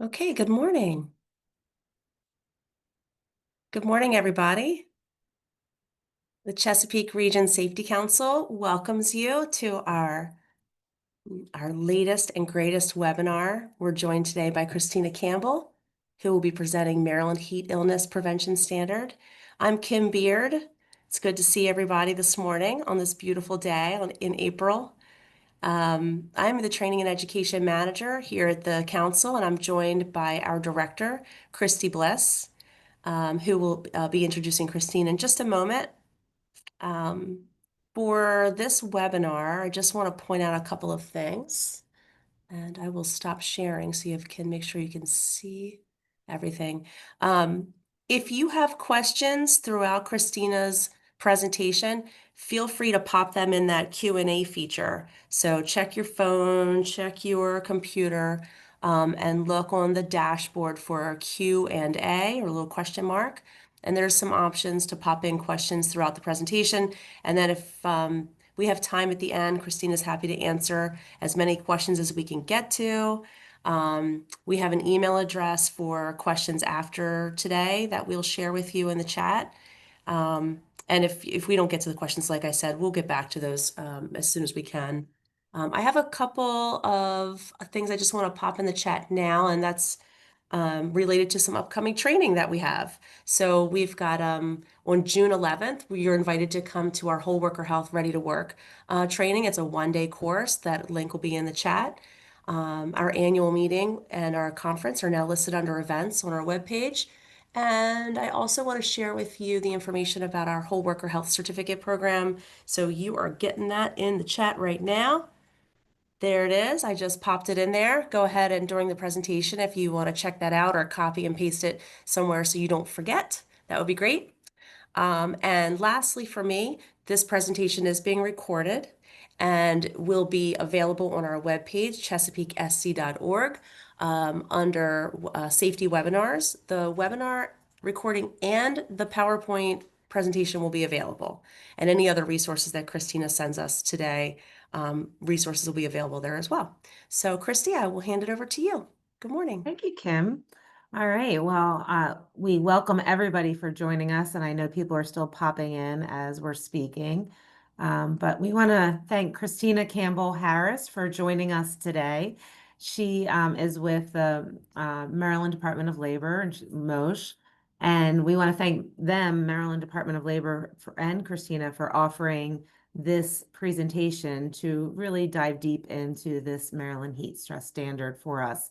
Okay, good morning. Good morning, everybody. The Chesapeake Region Safety Council welcomes you to our latest and greatest webinar. We're joined today by Christina Campbell, who will be presenting Maryland Heat Illness Prevention Standard. I'm Kim Beard. It's good to see everybody this morning on this beautiful day in April. I'm the Training and Education Manager here at the Council, and I'm joined by our Director, Christy Bliss, who will be introducing Christine in just a moment. Um, for this webinar, I just want to point out a couple of things, and I will stop sharing so you can make sure you can see everything. Um, if you have questions throughout Christina's presentation, feel free to pop them in that Q&A feature. So check your phone, check your computer, and look on the dashboard for a Q&A or a little question mark. And there's some options to pop in questions throughout the presentation. And then if we have time at the end, Christina's happy to answer as many questions as we can get to. We have an email address for questions after today that we'll share with you in the chat. And if we don't get to the questions, like I said, we'll get back to those as soon as we can. I have a couple of things I just want to pop in the chat now, and that's related to some upcoming training that we have. So we've got on June 11th, you're invited to come to our Whole Worker Health Ready to Work training. It's a one-day course. That link will be in the chat. Our annual meeting and our conference are now listed under events on our webpage. And I also want to share with you the information about our Whole Worker Health Certificate program. So you are getting that in the chat right now. There it is. I just popped it in there. Go ahead and during the presentation, if you want to check that out or copy and paste it somewhere so you don't forget, that would be great. And lastly, for me, this presentation is being recorded and will be available on our webpage, chesapeakesc.org, under safety webinars. The webinar recording and the PowerPoint presentation will be available. And any other resources that Christina sends us today, resources will be available there as well. So, Christy, I will hand it over to you. Good morning. Thank you, Kim. All right. Well, we welcome everybody for joining us, and I know people are still popping in as we're speaking. But we want to thank Christina Campbell Harris for joining us today. She is with the Maryland Department of Labor and MOSH, and we want to thank them, Maryland Department of Labor, and Christina for offering this presentation to really dive deep into this Maryland Heat Stress Standard for us.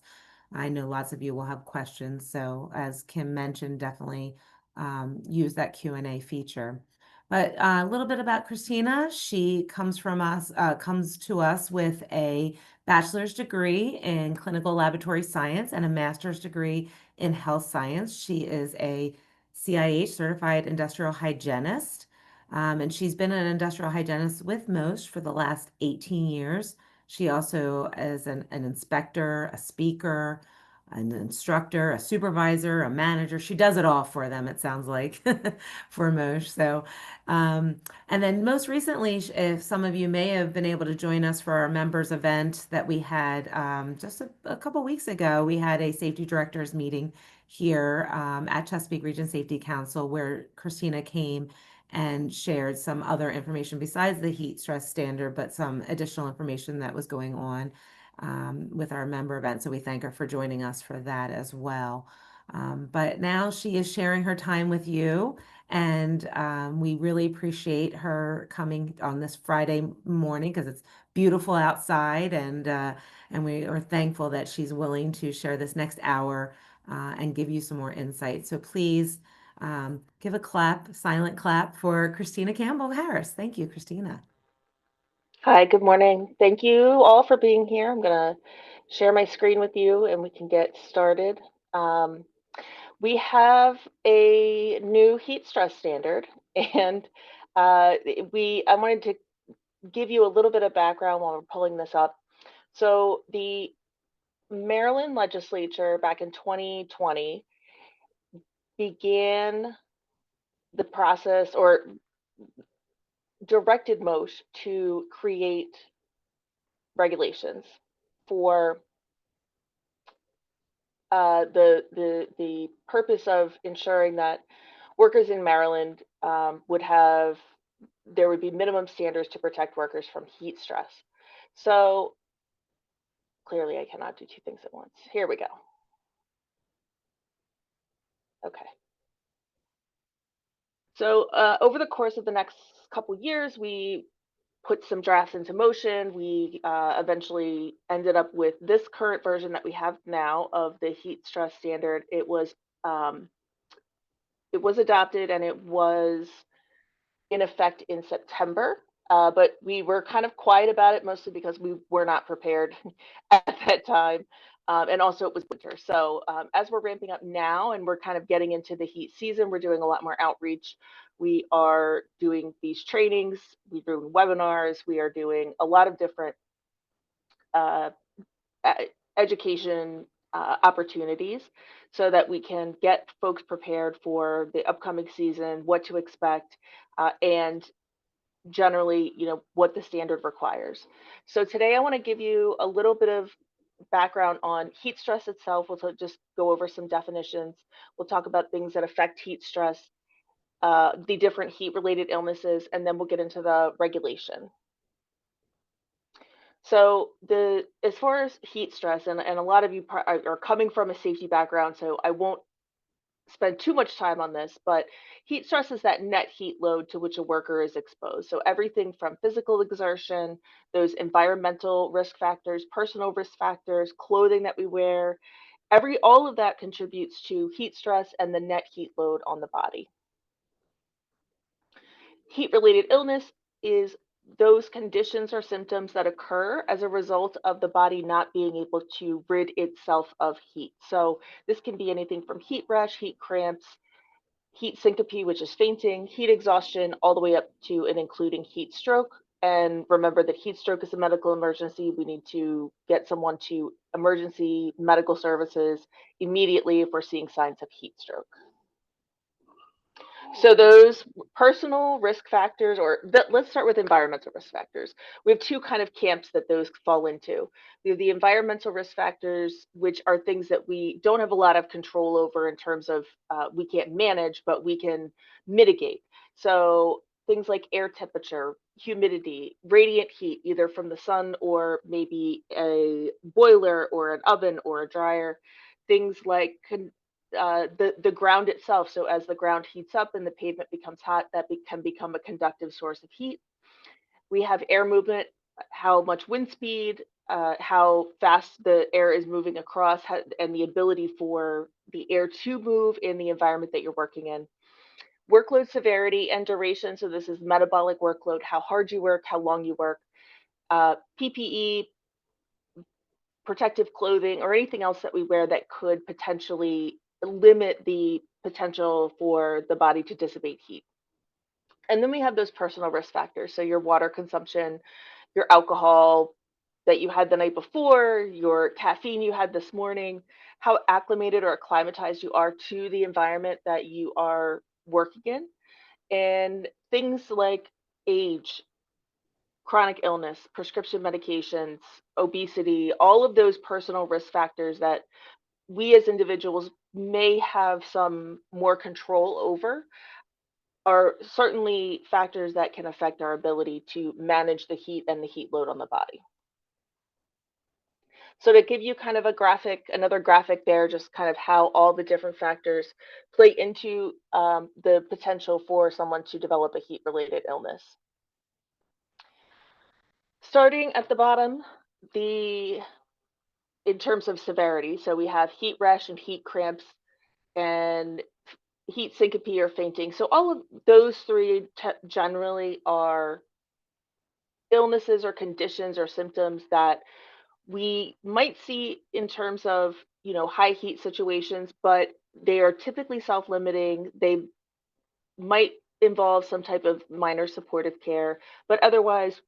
I know lots of you will have questions, so as Kim mentioned, definitely use that Q&A feature. But a little bit about Christina. She comes to us with a bachelor's degree in clinical laboratory science and a master's degree in health science. She is a CIH certified industrial hygienist, and she's been an industrial hygienist with MOSH for the last 18 years. She also is an inspector, a speaker, an instructor, a supervisor, a manager. She does it all for them, it sounds like, for MOSH. So, and then most recently, if some of you may have been able to join us for our members event that we had just a couple weeks ago, we had a safety directors meeting here at Chesapeake Region Safety Council where Christina came and shared some other information besides the heat stress standard, but some additional information that was going on with our member event. So we thank her for joining us for that as well. But now she is sharing her time with you, and we really appreciate her coming on this Friday morning because it's beautiful outside, and we are thankful that she's willing to share this next hour and give you some more insight. So please give a clap, silent clap for Christina Campbell Harris. Thank you, Christina. Hi, good morning. Thank you all for being here. I'm going to share my screen with you and we can get started. We have a new heat stress standard, and I wanted to give you a little bit of background while we're pulling this up. So the Maryland legislature back in 2020 began the process or directed MOSH to create regulations for the purpose of ensuring that workers in Maryland there would be minimum standards to protect workers from heat stress. So clearly I cannot do two things at once. Here we go. Okay. So over the course of the next couple years, we put some drafts into motion. We eventually ended up with this current version that we have now of the heat stress standard. It was adopted and it was in effect in September. But we were kind of quiet about it, mostly because we were not prepared at that time. And also it was winter. So as we're ramping up now and we're kind of getting into the heat season, we're doing a lot more outreach. We are doing these trainings, we're doing webinars, we are doing a lot of different uh, education opportunities so that we can get folks prepared for the upcoming season, what to expect, and generally, what the standard requires. So today I want to give you a little bit of background on heat stress itself. We'll just go over some definitions. We'll talk about things that affect heat stress, the different heat related illnesses, and then we'll get into the regulation. So as far as heat stress, and a lot of you are coming from a safety background, so I won't spend too much time on this, but heat stress is that net heat load to which a worker is exposed. So everything from physical exertion, those environmental risk factors, personal risk factors, clothing that we wear, all of that contributes to heat stress and the net heat load on the body. Heat related illness is those conditions or symptoms that occur as a result of the body not being able to rid itself of heat. So this can be anything from heat rash, heat cramps, heat syncope, which is fainting, heat exhaustion, all the way up to and including heat stroke. And remember that heat stroke is a medical emergency. We need to get someone to emergency medical services immediately if we're seeing signs of heat stroke. So those personal risk factors, let's start with environmental risk factors. We have two kind of camps that those fall into. We have the environmental risk factors, which are things that we don't have a lot of control over in terms of we can't manage, but we can mitigate. So things like air temperature, humidity, radiant heat, either from the sun or maybe a boiler or an oven or a dryer. Things like the ground itself. So as the ground heats up and the pavement becomes hot, that can become a conductive source of heat. We have air movement, how much wind speed, how fast the air is moving across, and the ability for the air to move in the environment that you're working in. Workload severity and duration. So this is metabolic workload, how hard you work, how long you work. PPE, protective clothing, or anything else that we wear that could potentially limit the potential for the body to dissipate heat. And then we have those personal risk factors. So your water consumption, your alcohol that you had the night before, your caffeine you had this morning, how acclimated or acclimatized you are to the environment that you are working in, and things like age, chronic illness, prescription medications, obesity, all of those personal risk factors that we as individuals may have some more control over are certainly factors that can affect our ability to manage the heat and the heat load on the body. So to give you kind of another graphic there, just kind of how all the different factors play into the potential for someone to develop a heat-related illness. Starting at the bottom, in terms of severity, so we have heat rash and heat cramps and heat syncope or fainting. So all of those three generally are illnesses or conditions or symptoms that we might see in terms of, high heat situations, but they are typically self-limiting. They might involve some type of minor supportive care, but otherwise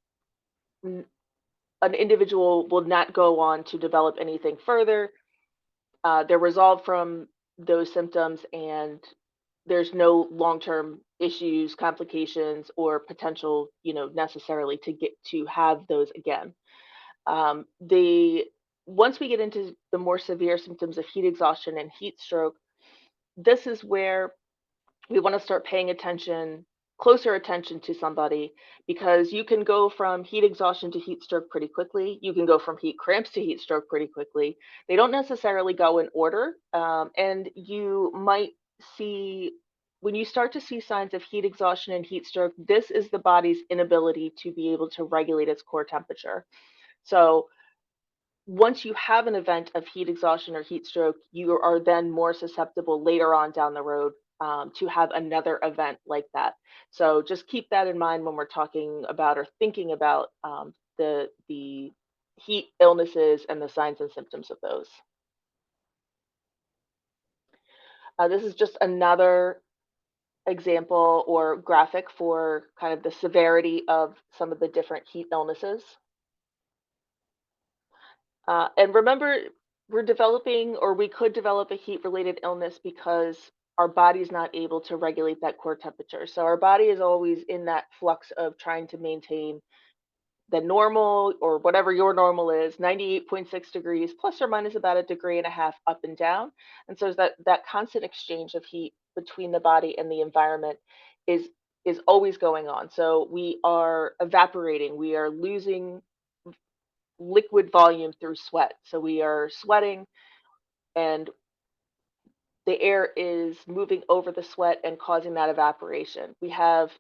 an individual will not go on to develop anything further. They're resolved from those symptoms, and there's no long-term issues, complications, or potential, necessarily to get to have those again. The once we get into the more severe symptoms of heat exhaustion and heat stroke, this is where we want to start paying closer attention to somebody, because you can go from heat exhaustion to heat stroke pretty quickly. You can go from heat cramps to heat stroke pretty quickly. They don't necessarily go in order. And you might see, when you start to see signs of heat exhaustion and heat stroke, this is the body's inability to be able to regulate its core temperature. So once you have an event of heat exhaustion or heat stroke, you are then more susceptible later on down the road to have another event like that. So just keep that in mind when we're talking about or thinking about the heat illnesses and the signs and symptoms of those. This is just another example or graphic for kind of the severity of some of the different heat illnesses. And remember, we're developing, or we could develop, a heat related illness because our body's not able to regulate that core temperature. So our body is always in that flux of trying to maintain the normal, or whatever your normal is, 98.6 degrees, plus or minus about a degree and a half up and down. And so that constant exchange of heat between the body and the environment is is always going on. So we are evaporating, we are losing liquid volume through sweat. So we are sweating, and the air is moving over the sweat and causing that evaporation. We have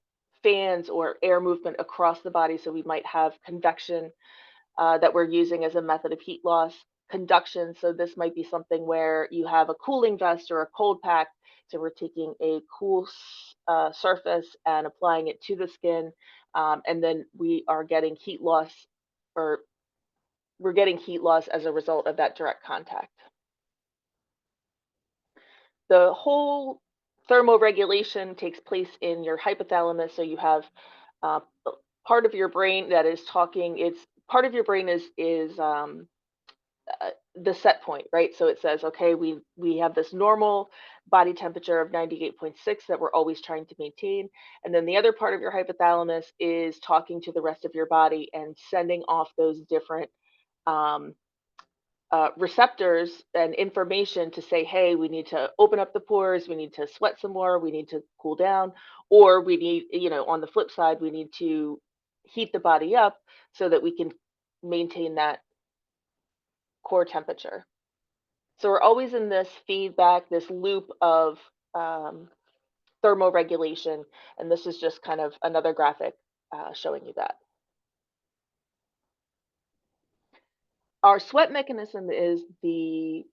fans or air movement across the body. So we might have convection that we're using as a method of heat loss. Conduction. So this might be something where you have a cooling vest or a cold pack. So we're taking a cool surface and applying it to the skin. And then we are getting heat loss, or we're getting heat loss as a result of that direct contact. The whole thermoregulation takes place in your hypothalamus. So you have uh, part of your brain that is talking. It's part of your brain is the set point, right? So it says, okay, we have this normal body temperature of 98.6 that we're always trying to maintain, and then the other part of your hypothalamus is talking to the rest of your body and sending off those different um, receptors and information to say, hey, we need to open up the pores, we need to sweat some more, we need to cool down, or we need, on the flip side, we need to heat the body up so that we can maintain that core temperature. So we're always in this feedback, this loop of um, thermoregulation, and this is just kind of another graphic showing you that. Our sweat mechanism is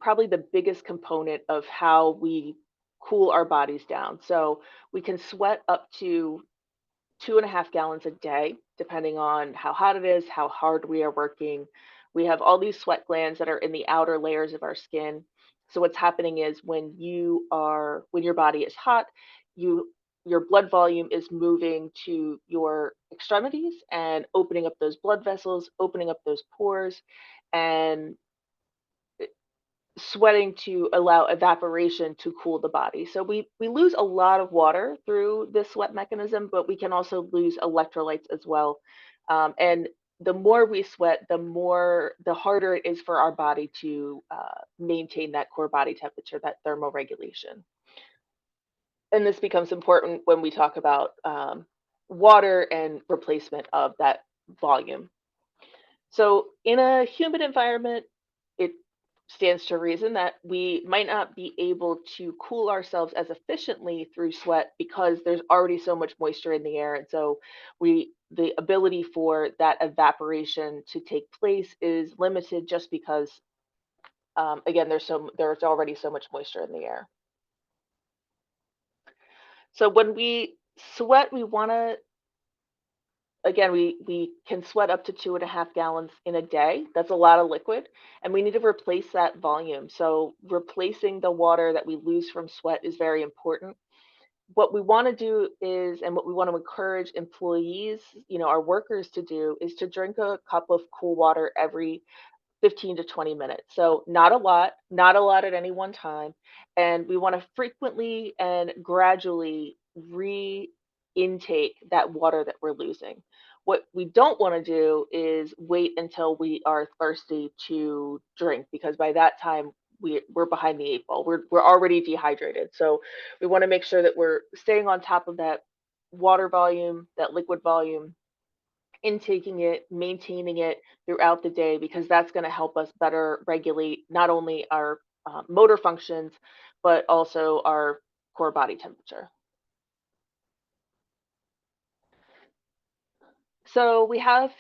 probably the biggest component of how we cool our bodies down. So we can sweat up to 2.5 gallons a day, depending on how hot it is, how hard we are working. We have all these sweat glands that are in the outer layers of our skin. So what's happening is when your body is hot, your blood volume is moving to your extremities and opening up those blood vessels, opening up those pores, and sweating to allow evaporation to cool the body. So we lose a lot of water through this sweat mechanism, but we can also lose electrolytes as well. And the more we sweat, the harder it is for our body to maintain that core body temperature, that thermoregulation. And this becomes important when we talk about water and replacement of that volume. So in a humid environment, it stands to reason that we might not be able to cool ourselves as efficiently through sweat because there's already so much moisture in the air. And so the ability for that evaporation to take place is limited just because again, there's already so much moisture in the air. So when we sweat, we want to, again, we can sweat up to 2.5 gallons in a day. That's a lot of liquid, and we need to replace that volume. So replacing the water that we lose from sweat is very important. What we want to do is, and what we want to encourage employees, our workers to do, is to drink a cup of cool water every 15 to 20 minutes. So not a lot at any one time. And we want to frequently and gradually re intake that water that we're losing. What we don't want to do is wait until we are thirsty to drink, because by that time we're behind the eight ball. We're already dehydrated. So we want to make sure that we're staying on top of that water volume, that liquid volume, intaking it, maintaining it throughout the day, because that's going to help us better regulate not only our motor functions, but also our core body temperature. So we have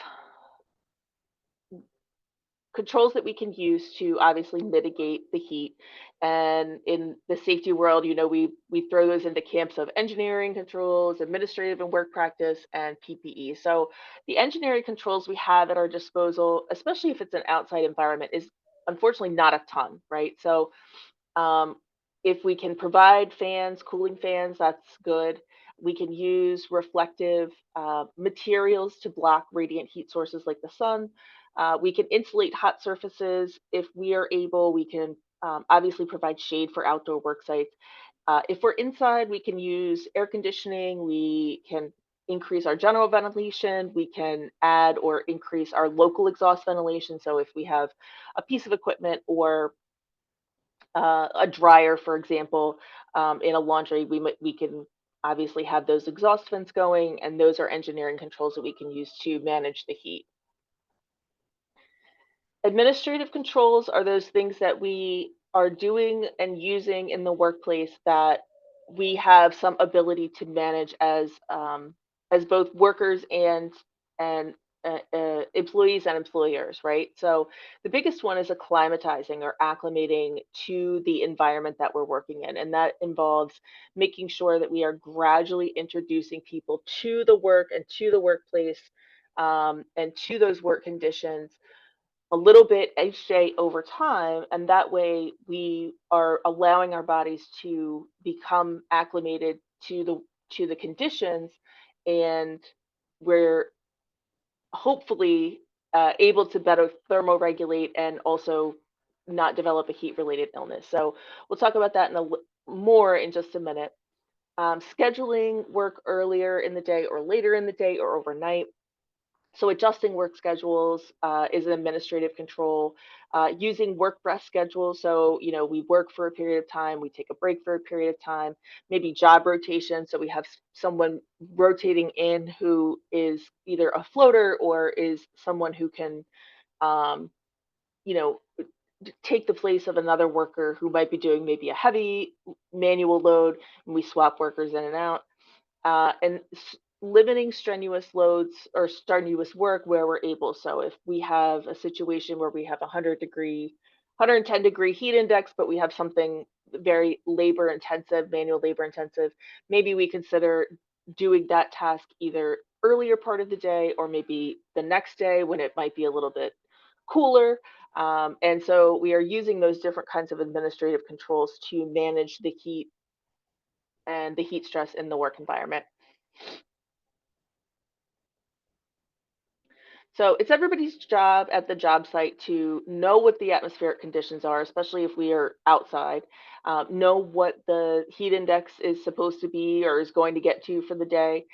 controls that we can use to obviously mitigate the heat. And in the safety world, we throw those into camps of engineering controls, administrative and work practice, and PPE. So the engineering controls we have at our disposal, especially if it's an outside environment, is unfortunately not a ton, right? So um, if we can provide fans, cooling fans, that's good. We can use reflective materials to block radiant heat sources like the sun. We can insulate hot surfaces. If we are able, we can obviously provide shade for outdoor work sites. If we're inside, we can use air conditioning. We can increase our general ventilation. We can add or increase our local exhaust ventilation. So if we have a piece of equipment or a dryer, for example, in a laundry, we can obviously have those exhaust vents going, and those are engineering controls that we can use to manage the heat. Administrative controls are those things that we are doing and using in the workplace that we have some ability to manage as both workers and employees and employers, right? So the biggest one is acclimatizing or acclimating to the environment that we're working in, and that involves making sure that we are gradually introducing people to the work and to the workplace, and to those work conditions a little bit each day over time, and that way we are allowing our bodies to become acclimated to the conditions, and we're hopefully able to better thermoregulate and also not develop a heat related illness. So we'll talk about that more in just a minute. Scheduling work earlier in the day or later in the day or overnight. So adjusting work schedules is an administrative control. Using work rest schedules, so we work for a period of time, we take a break for a period of time. Maybe job rotation, so we have someone rotating in who is either a floater or is someone who can, um, you know, take the place of another worker who might be doing maybe a heavy manual load, and we swap workers in and out. And limiting strenuous loads or strenuous work where we're able. So if we have a situation where we have 110-degree heat index, but we have something very labor intensive, manual labor intensive, maybe we consider doing that task either earlier part of the day or maybe the next day when it might be a little bit cooler. And so we are using those different kinds of administrative controls to manage the heat and the heat stress in the work environment. So it's everybody's job at the job site to know what the atmospheric conditions are, especially if we are outside, know what the heat index is supposed to be or is going to get to for the day,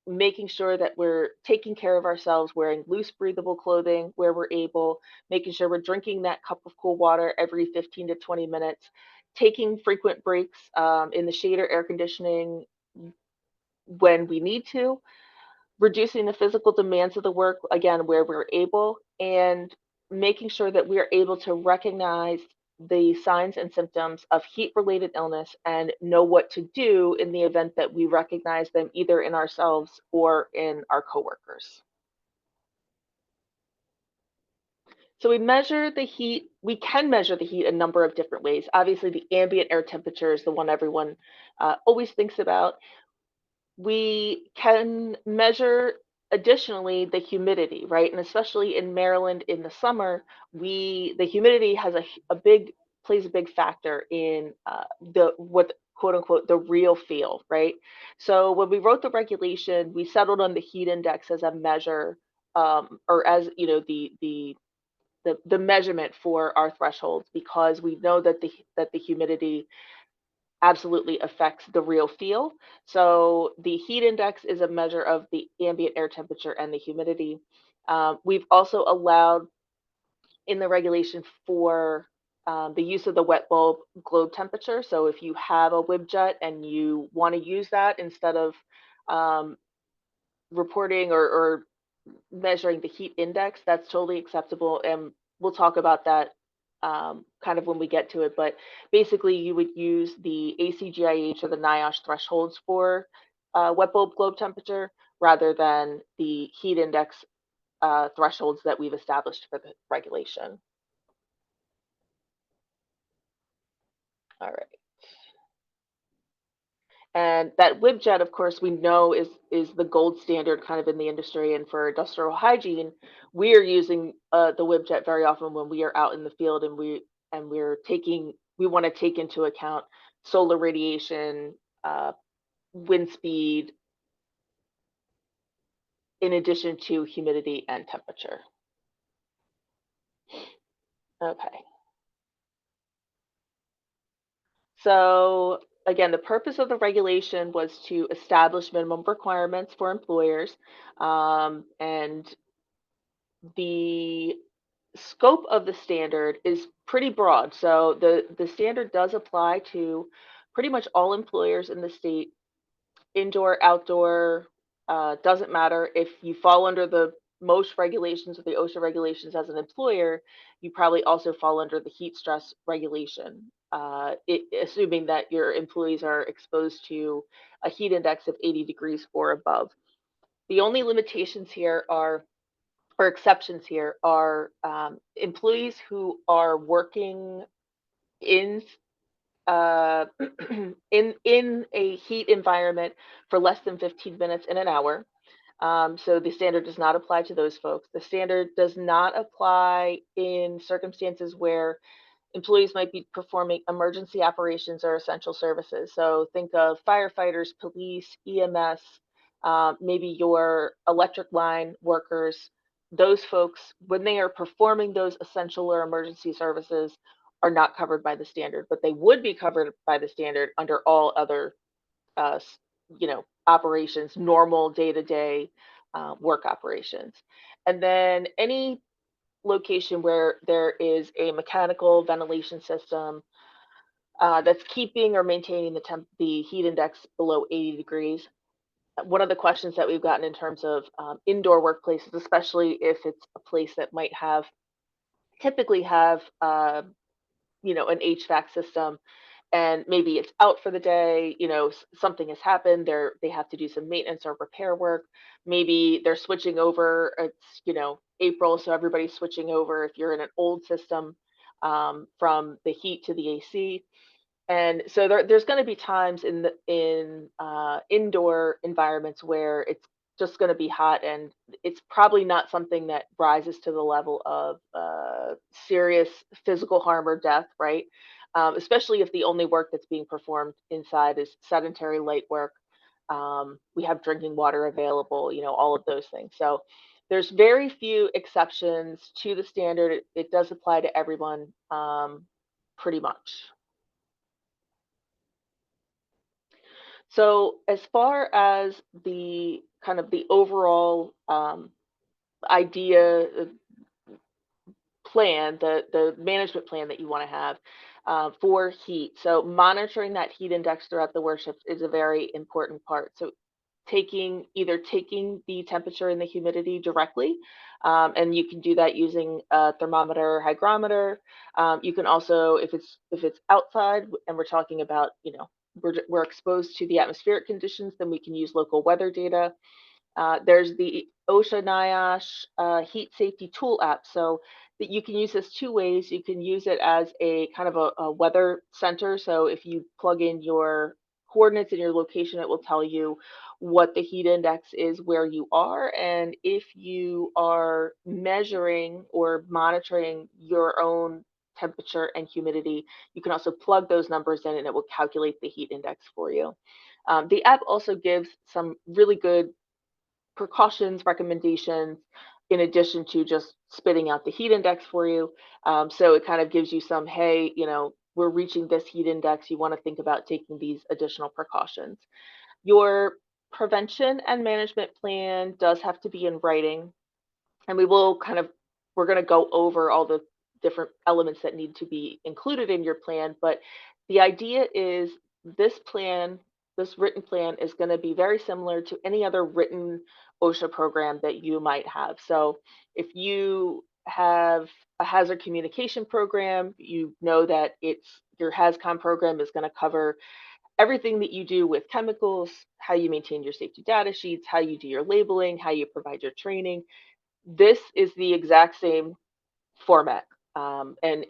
making sure that we're taking care of ourselves, wearing loose, breathable clothing where we're able, making sure we're drinking that cup of cool water every 15 to 20 minutes, taking frequent breaks in the shade or air conditioning when we need to, reducing the physical demands of the work, again, where we're able, and making sure that we are able to recognize the signs and symptoms of heat related illness and know what to do in the event that we recognize them either in ourselves or in our coworkers. So we can measure the heat a number of different ways. Obviously, the ambient air temperature is the one everyone always thinks about. We can measure additionally the humidity, right? And especially in Maryland in the summer, the humidity has a big plays a big factor in the what quote unquote the real feel, right? So when we wrote the regulation, we settled on the heat index as a measure, or as the measurement for our thresholds, because we know that the humidity absolutely affects the real feel. So the heat index is a measure of the ambient air temperature and the humidity. We've also allowed in the regulation for the use of the wet bulb globe temperature. So if you have a WibJet and you want to use that instead of um, reporting or measuring the heat index, that's totally acceptable. And we'll talk about that kind of when we get to it. But basically, you would use the ACGIH or the NIOSH thresholds for wet bulb globe temperature rather than the heat index thresholds that we've established for the regulation. All right. And that WibJet, of course, we know is the gold standard kind of in the industry. And for industrial hygiene, we are using the WibJet very often when we are out in the field and we want to take into account solar radiation, wind speed, in addition to humidity and temperature. Okay. So again, the purpose of the regulation was to establish minimum requirements for employers, and the scope of the standard is pretty broad. So the standard does apply to pretty much all employers in the state, indoor, outdoor, doesn't matter. If you fall under the MOSH regulations or the OSHA regulations as an employer, you probably also fall under the heat stress regulation, assuming that your employees are exposed to a heat index of 80 degrees or above. The only limitations here are or exceptions here are employees who are working in uh, in a heat environment for less than 15 minutes in an hour. So the standard does not apply to those folks. The standard does not apply in circumstances where employees might be performing emergency operations or essential services. So think of firefighters, police, EMS, maybe your electric line workers. Those folks, when they are performing those essential or emergency services, are not covered by the standard, but they would be covered by the standard under all other, uh, operations, normal day-to-day work operations. And then any location where there is a mechanical ventilation system that's keeping or maintaining the heat index below 80 degrees. One of the questions that we've gotten in terms of indoor workplaces, especially if it's a place that might have typically have an HVAC system and maybe it's out for the day, something has happened, they have to do some maintenance or repair work. Maybe they're switching over, it's, April, so everybody's switching over if you're in an old system, from the heat to the AC. And so there's going to be times in indoor environments where it's just going to be hot, and it's probably not something that rises to the level of serious physical harm or death, right? Especially if the only work that's being performed inside is sedentary light work. We have drinking water available, all of those things. So there's very few exceptions to the standard. It does apply to everyone, pretty much. So as far as the kind of the overall idea, plan, the management plan that you want to have for heat. So monitoring that heat index throughout the worship is a very important part. So taking the temperature and the humidity directly, and you can do that using a thermometer or hygrometer. You can also, if it's outside and we're talking about, we're exposed to the atmospheric conditions, then we can use local weather data. There's the OSHA NIOSH heat safety tool app. So that you can use this two ways. You can use it as a kind of a weather center. So if you plug in your coordinates in your location, it will tell you what the heat index is where you are. And if you are measuring or monitoring your own temperature and humidity, you can also plug those numbers in and it will calculate the heat index for you. The app also gives some really good precautions, recommendations, in addition to just spitting out the heat index for you. So it kind of gives you some, hey, we're reaching this heat index, you want to think about taking these additional precautions. Your prevention and management plan does have to be in writing, and we're going to go over all the different elements that need to be included in your plan. But the idea is this plan, this written plan, is going to be very similar to any other written OSHA program that you might have. So if you have a hazard communication program, you know that your HAZCOM program is going to cover everything that you do with chemicals, how you maintain your safety data sheets, how you do your labeling, how you provide your training. This is the exact same format. And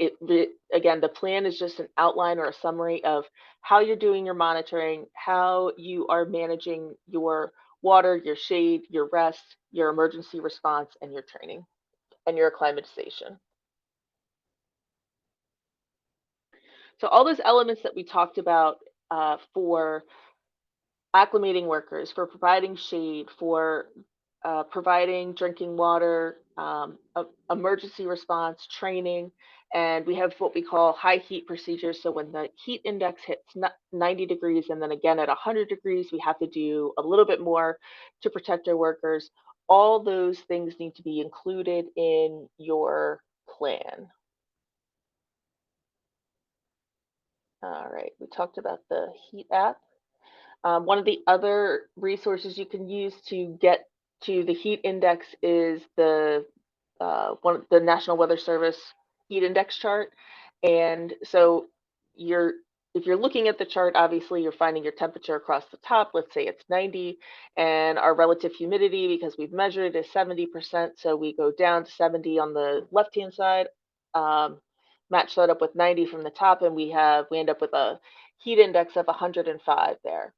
again, the plan is just an outline or a summary of how you're doing your monitoring, how you are managing your water, your shade, your rest, your emergency response, and your training and your acclimatization. So all those elements that we talked about for acclimating workers, for providing shade, for providing drinking water, emergency response, training, and we have what we call high heat procedures. So when the heat index hits 90 degrees and then again at 100 degrees, we have to do a little bit more to protect our workers. All those things need to be included in your plan. All right, we talked about the heat app. One of the other resources you can use to get to the heat index is the National Weather Service heat index chart. And so if you're looking at the chart, obviously you're finding your temperature across the top. Let's say it's 90, and our relative humidity, because we've measured it, is 70%. So we go down to 70 on the left-hand side, match that up with 90 from the top, and we end up with a heat index of 105 there.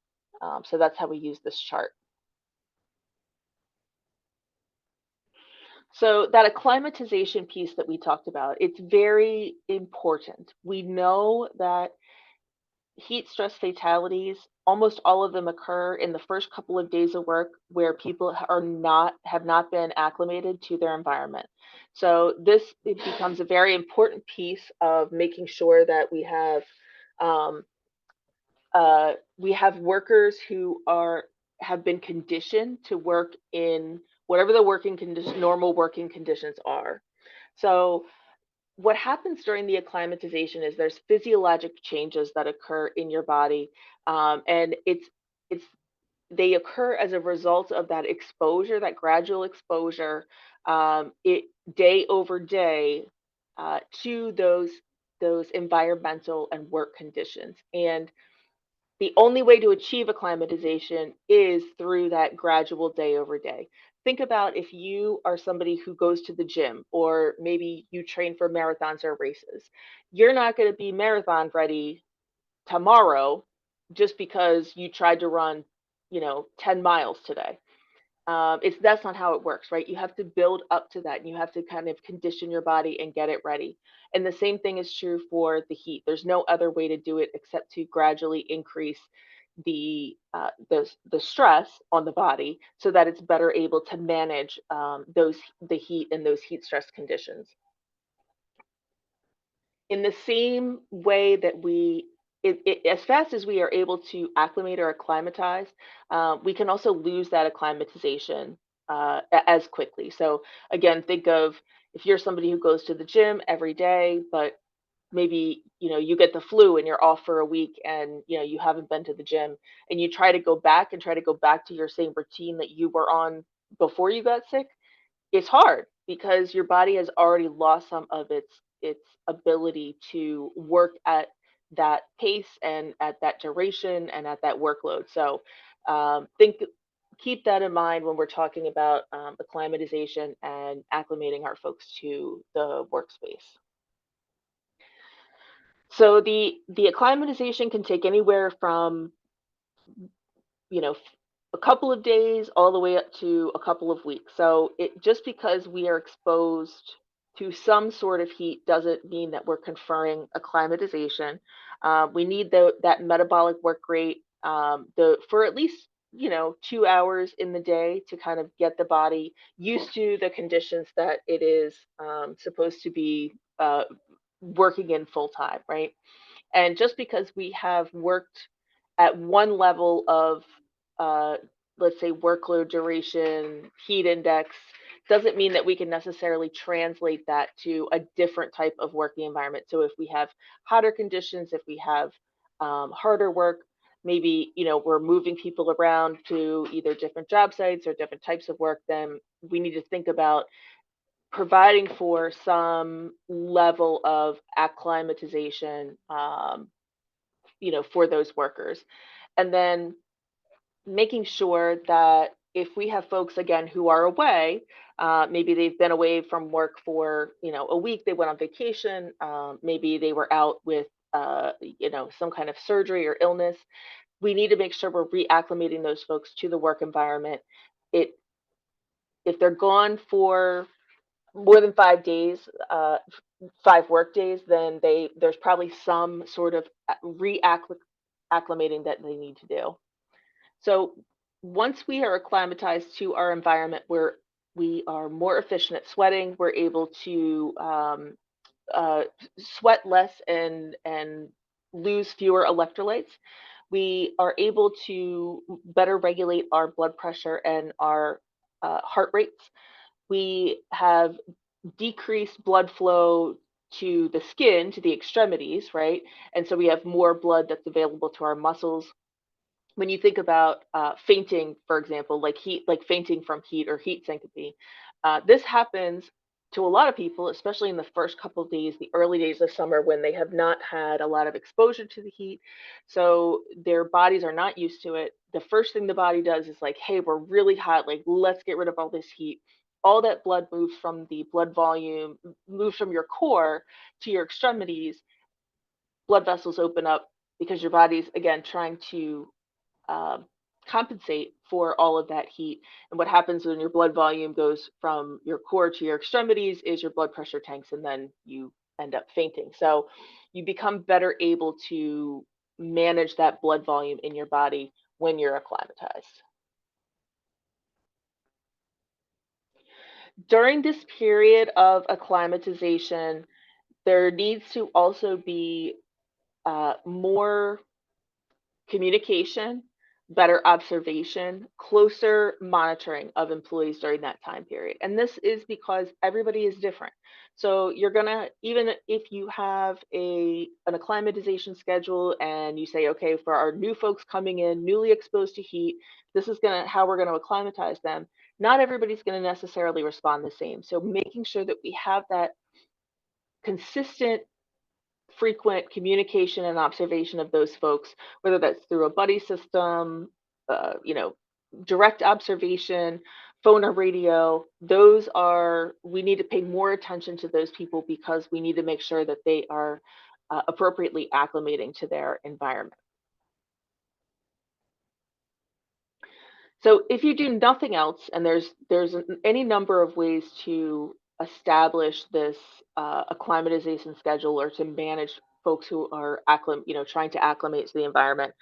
So that's how we use this chart. So that acclimatization piece that we talked about, it's very important. We know that heat stress fatalities, almost all of them occur in the first couple of days of work where people have not been acclimated to their environment. So it becomes a very important piece of making sure that we have workers who have been conditioned to work in whatever the normal working conditions are. So what happens during the acclimatization is there's physiologic changes that occur in your body, and they occur as a result of that exposure, that gradual exposure, day over day, to those environmental and work conditions. And the only way to achieve acclimatization is through that gradual day over day. Think about if you are somebody who goes to the gym, or maybe you train for marathons or races. You're not going to be marathon ready tomorrow just because you tried to run, 10 miles today. That's not how it works, right? You have to build up to that, and you have to kind of condition your body and get it ready. And the same thing is true for the heat. There's no other way to do it except to gradually increase the stress on the body so that it's better able to manage the heat and those heat stress conditions. In the same way that as fast as we are able to acclimate or acclimatize, we can also lose that acclimatization as quickly. So again, think of if you're somebody who goes to the gym every day, but maybe you get the flu and you're off for a week, and you haven't been to the gym, and you try to go back to your same routine that you were on before you got sick. It's hard because your body has already lost some of its ability to work at that pace and at that duration and at that workload. So keep that in mind when we're talking about acclimatization and acclimating our folks to the workspace. So the acclimatization can take anywhere from a couple of days all the way up to a couple of weeks. So just because we are exposed to some sort of heat doesn't mean that we're conferring acclimatization. We need that metabolic work rate for at least 2 hours in the day to kind of get the body used to the conditions that it is supposed to be working in full time, right? And just because we have worked at one level of, uh, let's say, workload duration, heat index, doesn't mean that we can necessarily translate that to a different type of working environment. So if we have hotter conditions, if we have harder work, maybe we're moving people around to either different job sites or different types of work, then we need to think about providing for some level of acclimatization, for those workers. And then making sure that if we have folks again who are away, maybe they've been away from work for a week, they went on vacation, maybe they were out with some kind of surgery or illness, we need to make sure we're reacclimating those folks to the work environment. It If they're gone for more than 5 days, 5 work days, then there's probably some sort of reacclimating that they need to do. So once we are acclimatized to our environment, we are more efficient at sweating. We're able to uh, sweat less and lose fewer electrolytes. We are able to better regulate our blood pressure and our heart rates. We have decreased blood flow to the skin, to the extremities, right? And so we have more blood that's available to our muscles. When you think about fainting, for example, like fainting from heat or heat syncope, this happens to a lot of people, especially in the first couple of days, the early days of summer when they have not had a lot of exposure to the heat. So their bodies are not used to it. The first thing the body does is like, hey, we're really hot. Like, let's get rid of all this heat. All that blood moves from the blood volume, moves from your core to your extremities. Blood vessels open up because your body's, again, trying to um, compensate for all of that heat. And what happens when your blood volume goes from your core to your extremities is your blood pressure tanks, and then you end up fainting. So you become better able to manage that blood volume in your body when you're acclimatized. During this period of acclimatization, there needs to also be more communication, better observation, closer monitoring of employees during that time period. And this is because everybody is different. So you're gonna, even if you have an acclimatization schedule and you say, okay, for our new folks coming in, newly exposed to heat, this is how we're gonna acclimatize them. Not everybody's gonna necessarily respond the same. So making sure that we have that consistent frequent communication and observation of those folks, whether that's through a buddy system, uh, you know, direct observation, phone or radio. We need to pay more attention to those people because we need to make sure that they are appropriately acclimating to their environment. So if you do nothing else, and any number of ways to establish this acclimatization schedule or to manage folks who are trying to acclimate to the environment.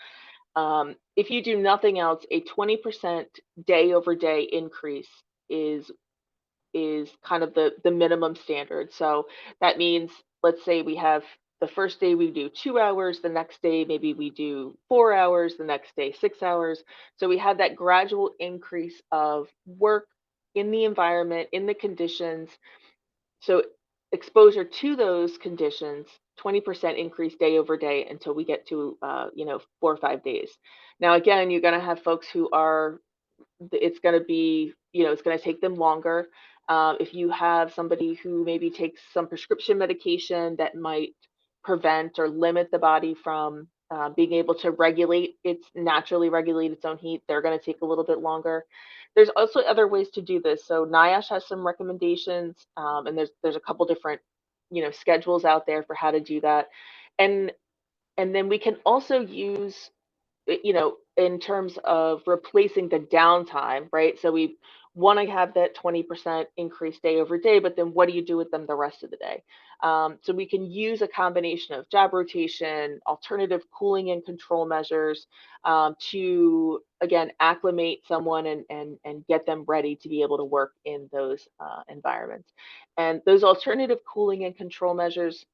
If you do nothing else, a 20% day over day increase is is kind of the minimum standard. So that means, let's say we have the first day we do 2 hours, the next day maybe we do 4 hours, the next day 6 hours. So we have that gradual increase of work in the environment, in the conditions. So exposure to those conditions, 20% increase day over day until we get to 4 or 5 days. Now again, you're going to have folks who are it's going to be, it's going to take them longer. If you have somebody who maybe takes some prescription medication that might prevent or limit the body from being able to naturally regulate its own heat, they're going to take a little bit longer. There's also other ways to do this. So NIOSH has some recommendations, and there's a couple different, schedules out there for how to do that, and and then we can also use in terms of replacing the downtime, right? So we want to have that 20% increase day over day, but then what do you do with them the rest of the day? So we can use a combination of job rotation, alternative cooling and control measures to, again, acclimate someone and get them ready to be able to work in those environments. And those alternative cooling and control measures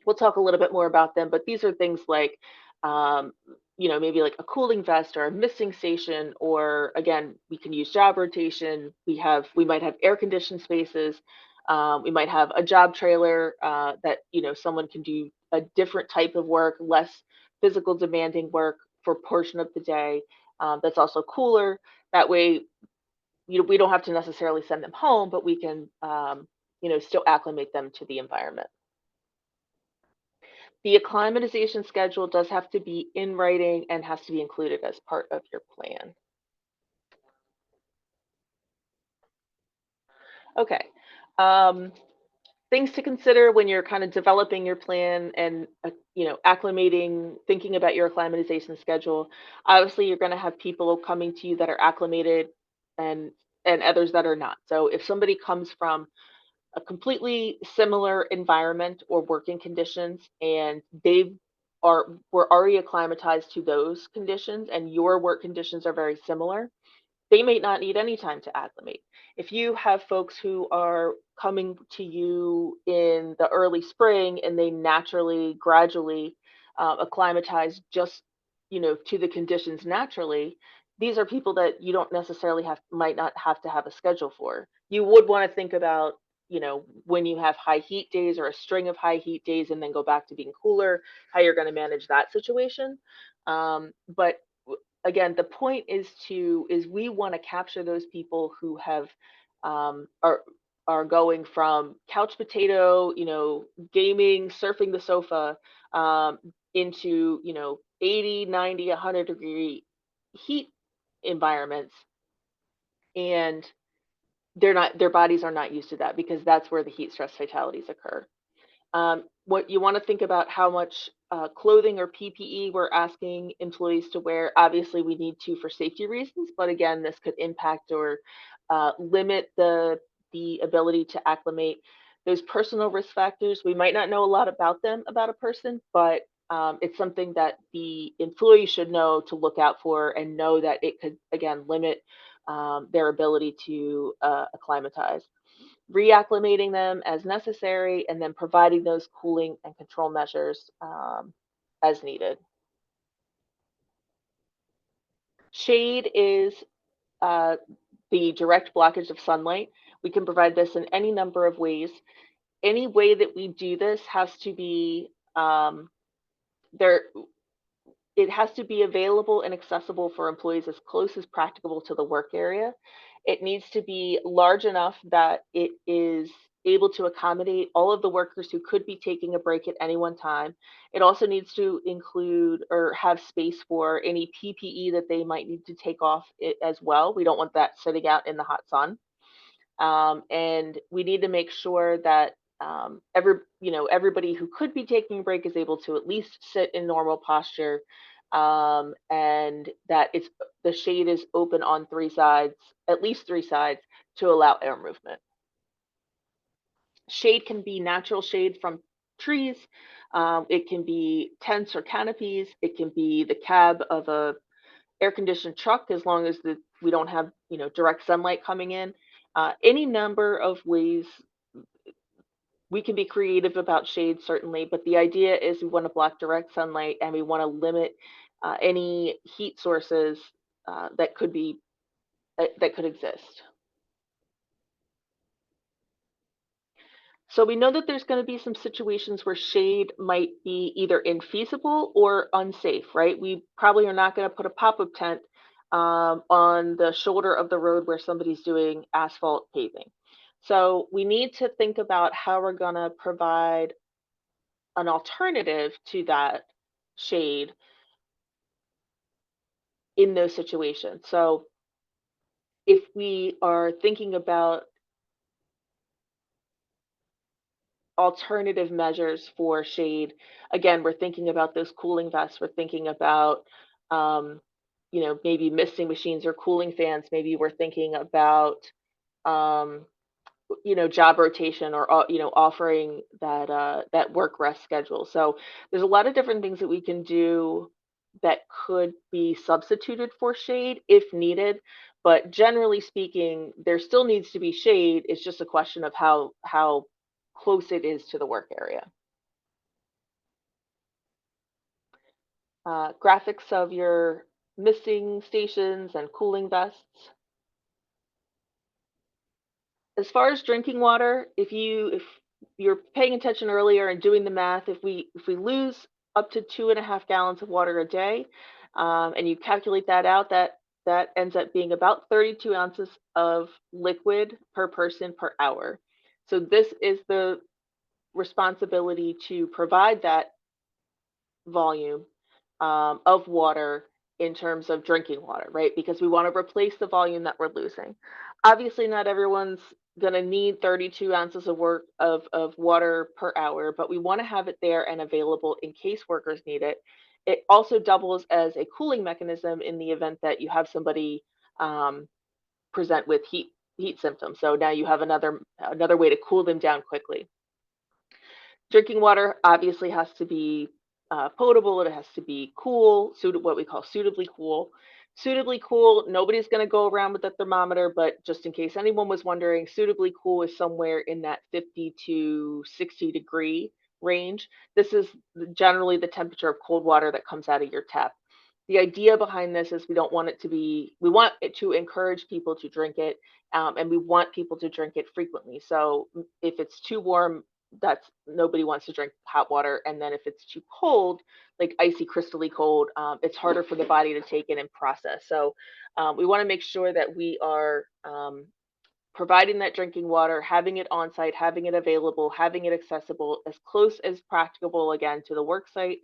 we'll talk a little bit more about them, but these are things like, um, maybe like a cooling vest or a misting station, or again, we can use job rotation. We might have air conditioned spaces. We might have a job trailer that, someone can do a different type of work, less physical demanding work for a portion of the day. That's also cooler. That way, we don't have to necessarily send them home, but we can, still acclimate them to the environment. The acclimatization schedule does have to be in writing and has to be included as part of your plan. Okay. Um, Things to consider when you're kind of developing your plan and acclimating, thinking about your acclimatization schedule. Obviously, you're going to have people coming to you that are acclimated, and others that are not. So if somebody comes from a completely similar environment or working conditions, and were already acclimatized to those conditions, and your work conditions are very similar, they may not need any time to acclimate. If you have folks who are coming to you in the early spring and they naturally, gradually acclimatize just, to the conditions naturally, these are people that you don't necessarily might not have to have a schedule for. You would want to think about, when you have high heat days or a string of high heat days and then go back to being cooler, how you're going to manage that situation. But again, the point is we want to capture those people who have um, are are going from couch potato, gaming, surfing the sofa, um, into 80, 90, 100-degree heat environments, and their bodies are not used to that, because that's where the heat stress fatalities occur. What you want to think about, how much clothing or PPE we're asking employees to wear. Obviously, we need to for safety reasons, but again, this could impact or limit the ability to acclimate. Those personal risk factors, we might not know a lot about them, about a person, but it's something that the employee should know to look out for, and know that it could, again, limit their ability to acclimatize. Reacclimating them as necessary, and then providing those cooling and control measures as needed. Shade is uh, the direct blockage of sunlight. We can provide this in any number of ways. Any way that we do this has to be there. It has to be available and accessible for employees as close as practicable to the work area. It needs to be large enough that it is able to accommodate all of the workers who could be taking a break at any one time. It also needs to include or have space for any PPE that they might need to take off it as well. We don't want that sitting out in the hot sun. And we need to make sure that everybody who could be taking a break is able to at least sit in normal posture, and that the shade is open on three sides, at least three sides, to allow air movement. Shade can be natural shade from trees. It can be tents or canopies. It can be the cab of a air conditioned truck, as long as we don't have direct sunlight coming in. Any number of ways. We can be creative about shade, certainly, but the idea is we want to block direct sunlight, and we want to limit any heat sources that could exist. So we know that there's going to be some situations where shade might be either infeasible or unsafe, right? We probably are not going to put a pop-up tent on the shoulder of the road where somebody's doing asphalt paving. So we need to think about how we're going to provide an alternative to that shade in those situations. So if we are thinking about alternative measures for shade, again, we're thinking about those cooling vests. We're thinking about, maybe misting machines or cooling fans. Maybe we're thinking about, um, job rotation, or offering that work rest schedule. So there's a lot of different things that we can do that could be substituted for shade if needed. But generally speaking, there still needs to be shade. It's just a question of how close it is to the work area. graphics of your misting stations and cooling vests. As far as drinking water, if you're paying attention earlier and doing the math, if we lose up to 2.5 gallons of water a day, and you calculate that out, that ends up being about 32 ounces of liquid per person per hour. So this is the responsibility to provide that volume of water in terms of drinking water, right? Because we want to replace the volume that we're losing. Obviously, not everyone's going to need 32 ounces of water per hour, but we want to have it there and available in case workers need it. It also doubles as a cooling mechanism in the event that you have somebody um, present with heat symptoms. So now you have another way to cool them down quickly. Drinking water obviously has to be potable. It has to be cool, what we call suitably cool. Suitably cool, nobody's going to go around with a thermometer, but just in case anyone was wondering, suitably cool is somewhere in that 50 to 60 degree range. This is generally the temperature of cold water that comes out of your tap. The idea behind this is we want it to encourage people to drink it, and we want people to drink it frequently. So if it's too warm, that's nobody wants to drink hot water. And then if it's too cold, like icy crystally cold, it's harder for the body to take in and process. So we want to make sure that we are providing that drinking water, having it on site, having it available, having it accessible, as close as practicable, again, to the work site,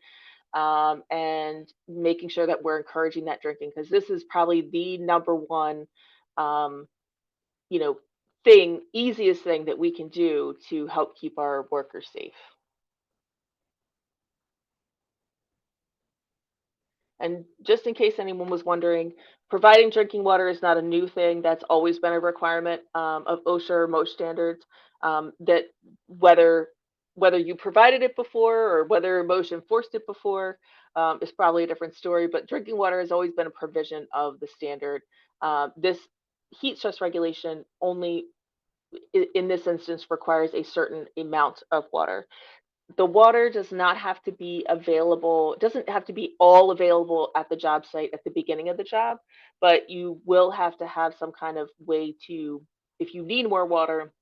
and making sure that we're encouraging that drinking, because this is probably the number one um, you know, easiest thing that we can do to help keep our workers safe. And just in case anyone was wondering, providing drinking water is not a new thing. That's always been a requirement of OSHA or MOSH standards. That whether you provided it before or whether MOSH enforced it before is probably a different story. But drinking water has always been a provision of the standard. This heat stress regulation only in this instance requires a certain amount of water. The water does not have to be available, doesn't have to be all available at the job site at the beginning of the job, but you will have to have some kind of way to, if you need more water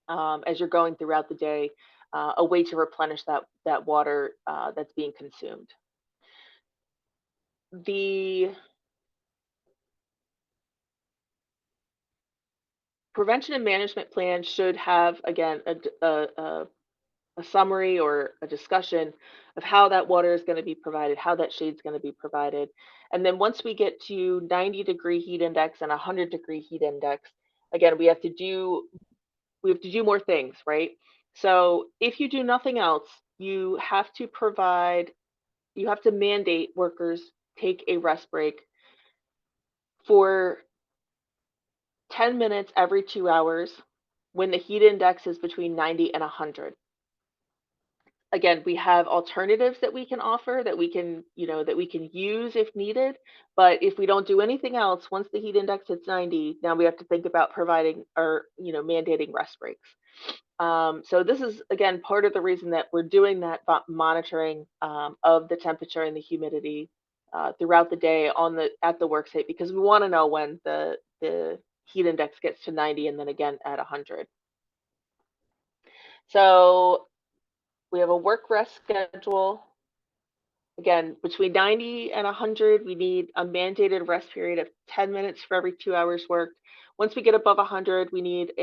as you're going throughout the day, a way to replenish that water that's being consumed. The prevention and management plan should have, again, a summary or a discussion of how that water is going to be provided, how that shade is going to be provided. And then once we get to 90-degree heat index and 100-degree heat index, again, we have to do more things, right? So if you do nothing else, you have to mandate workers take a rest break for 10 minutes every 2 hours when the heat index is between 90 and 100. Again, we have alternatives that we can offer, that we can use if needed. But if we don't do anything else, once the heat index hits 90, now we have to think about providing or mandating rest breaks. So this is, again, part of the reason that we're doing that monitoring of the temperature and the humidity throughout the day at the work site, because we want to know when the heat index gets to 90 and then again at 100. So we have a work rest schedule. Again, between 90 and 100, we need a mandated rest period of 10 minutes for every 2 hours worked. Once we get above 100, we need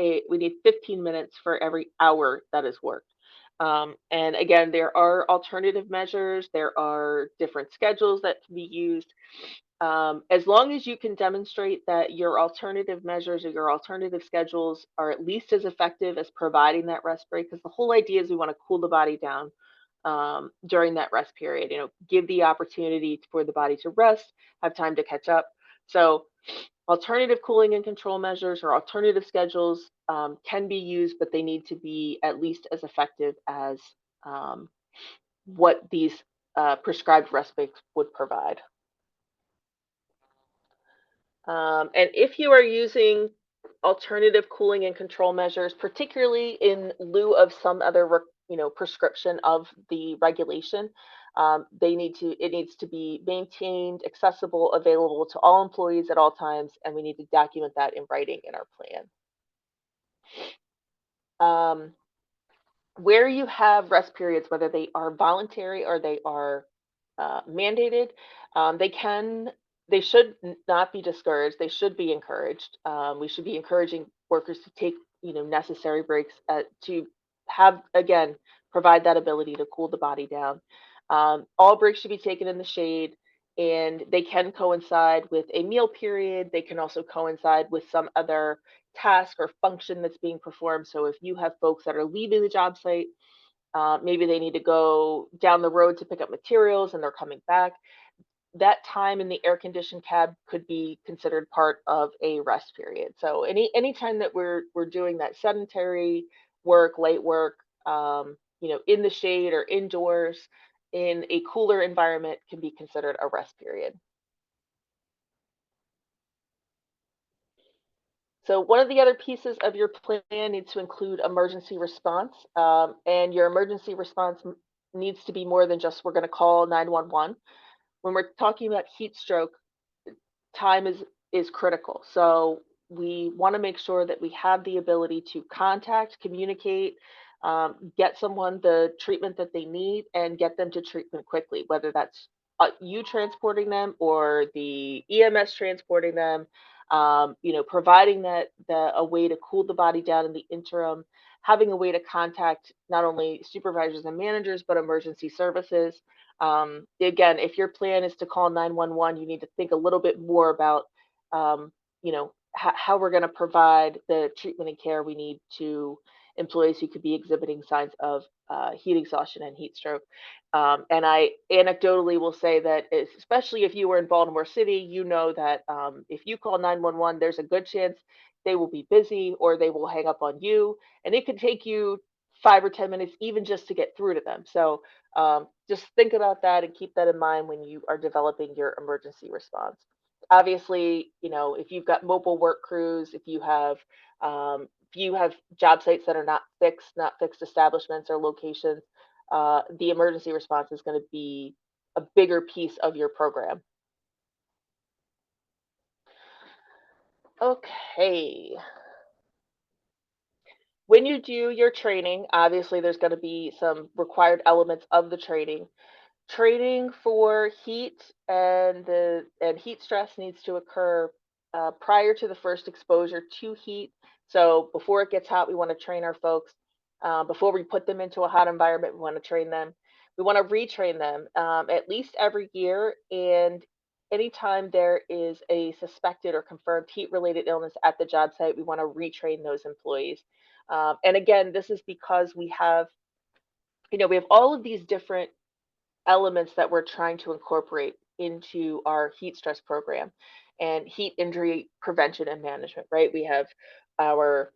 15 minutes for every hour that is worked. And again, there are alternative measures. There are different schedules that can be used. As long as you can demonstrate that your alternative measures or your alternative schedules are at least as effective as providing that rest break, because the whole idea is we want to cool the body down during that rest period, give the opportunity for the body to rest, have time to catch up. So alternative cooling and control measures or alternative schedules can be used, but they need to be at least as effective as what these prescribed rest breaks would provide. And if you are using alternative cooling and control measures, particularly in lieu of some other prescription of the regulation. It needs to be maintained, accessible, available to all employees at all times, and we need to document that in writing in our plan. Where you have rest periods, whether they are voluntary or they are mandated, they can, they should not be discouraged. They should be encouraged. We should be encouraging workers to take, necessary breaks to have, again, provide that ability to cool the body down. All breaks should be taken in the shade, and they can coincide with a meal period. They can also coincide with some other task or function that's being performed. So if you have folks that are leaving the job site, maybe they need to go down the road to pick up materials and they're coming back. That time in the air conditioned cab could be considered part of a rest period. So any time that we're doing that sedentary work, light work, in the shade or indoors in a cooler environment can be considered a rest period. So one of the other pieces of your plan needs to include emergency response, and your emergency response needs to be more than just we're going to call 911. When we're talking about heat stroke, time is critical. So we want to make sure that we have the ability to contact, communicate, get someone the treatment that they need, and get them to treatment quickly, whether that's you transporting them or the EMS transporting them. Providing a way to cool the body down in the interim, having a way to contact not only supervisors and managers but emergency services. Again, if your plan is to call 911, you need to think a little bit more about, how we're going to provide the treatment and care we need to employees who could be exhibiting signs of heat exhaustion and heat stroke. And I anecdotally will say that, especially if you were in Baltimore City, you know that if you call 911, there's a good chance they will be busy or they will hang up on you. And it could take you 5 or 10 minutes even just to get through to them. So just think about that and keep that in mind when you are developing your emergency response. Obviously, if you've got mobile work crews, if you have job sites that are not fixed establishments or locations, the emergency response is going to be a bigger piece of your program. Okay. When you do your training, obviously there's going to be some required elements of the training. Training for heat and heat stress needs to occur prior to the first exposure to heat. So before it gets hot, we want to train our folks. Before we put them into a hot environment, we want to train them. We want to retrain them at least every year. And anytime there is a suspected or confirmed heat-related illness at the job site, we want to retrain those employees. And again, this is because we have all of these different elements that we're trying to incorporate into our heat stress program and heat injury prevention and management, right? We have our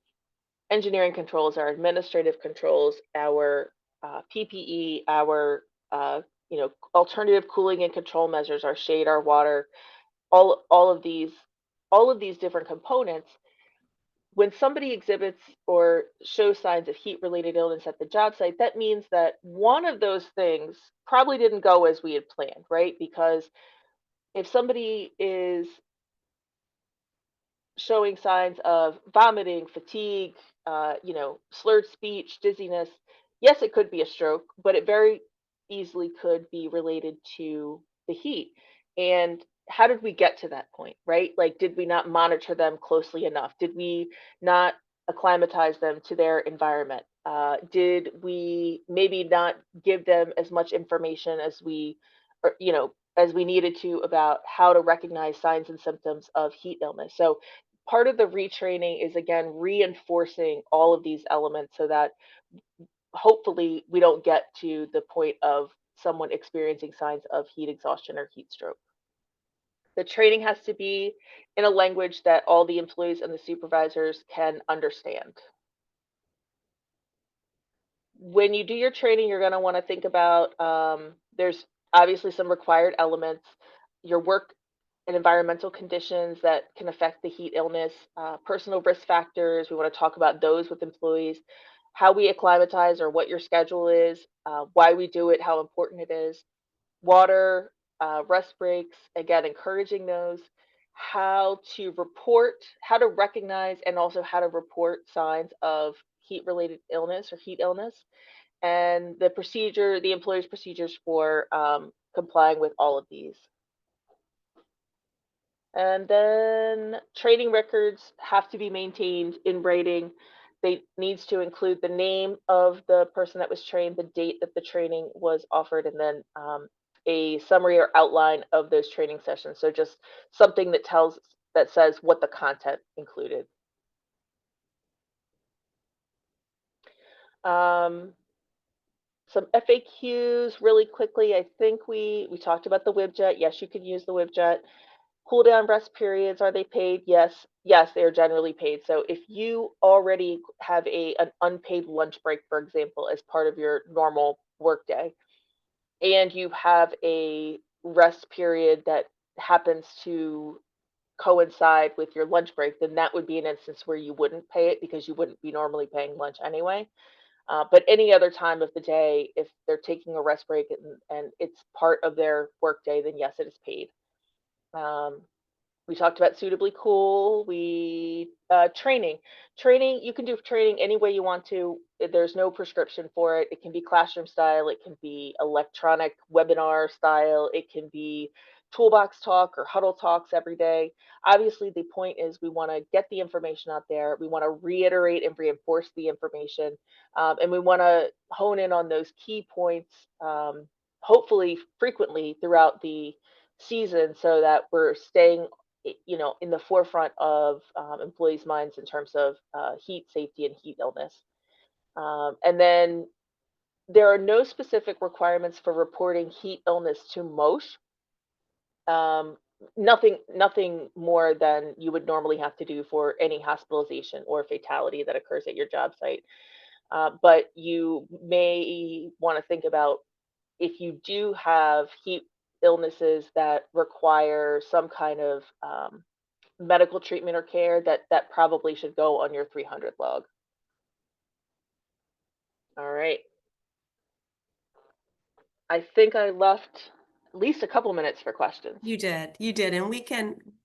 engineering controls, our administrative controls, our PPE, our alternative cooling and control measures, our shade, our water, all of these different components. When somebody exhibits or shows signs of heat related illness at the job site, that means that one of those things probably didn't go as we had planned, right? Because if somebody is showing signs of vomiting, fatigue, slurred speech, dizziness, yes, it could be a stroke, but it very easily could be related to the heat. And how did we get to that point, right? Like, did we not monitor them closely enough? Did we not acclimatize them to their environment? Did we maybe not give them as much information as as we needed to about how to recognize signs and symptoms of heat illness? So part of the retraining is, again, reinforcing all of these elements so that hopefully we don't get to the point of someone experiencing signs of heat exhaustion or heat stroke. The training has to be in a language that all the employees and the supervisors can understand. When you do your training, you're going to want to think about there's obviously some required elements, your work and environmental conditions that can affect the heat illness, personal risk factors. We want to talk about those with employees. how we acclimatize or what your schedule is, why we do it, how important it is, water, rest breaks, again, encouraging those, how to report, how to recognize, and also how to report signs of heat related illness or heat illness, and the employer's procedures for complying with all of these. And then training records have to be maintained in writing. They needs to include the name of the person that was trained, the date that the training was offered, and then a summary or outline of those training sessions. So just something that says what the content included. Some FAQs really quickly. I think we talked about the WibJet. Yes, you can use the WibJet. Cool down rest periods, are they paid? Yes. Yes, they are generally paid. So if you already have an unpaid lunch break, for example, as part of your normal workday, and you have a rest period that happens to coincide with your lunch break, then that would be an instance where you wouldn't pay it because you wouldn't be normally paying lunch anyway. But any other time of the day, if they're taking a rest break and it's part of their workday, then yes, it is paid. We talked about suitably cool. Training. You can do training any way you want to. There's no prescription for it. It can be classroom style. It can be electronic webinar style. It can be toolbox talk or huddle talks every day. Obviously, the point is we want to get the information out there. We want to reiterate and reinforce the information, and we want to hone in on those key points. Hopefully, frequently throughout the season, so that we're staying in the forefront of employees' minds in terms of heat safety and heat illness. And then there are no specific requirements for reporting heat illness to MOSH. Nothing more than you would normally have to do for any hospitalization or fatality that occurs at your job site. But you may want to think about if you do have heat illnesses that require some kind of medical treatment or care, that probably should go on your 300 log. All right. I think I left at least a couple minutes for questions. You did, and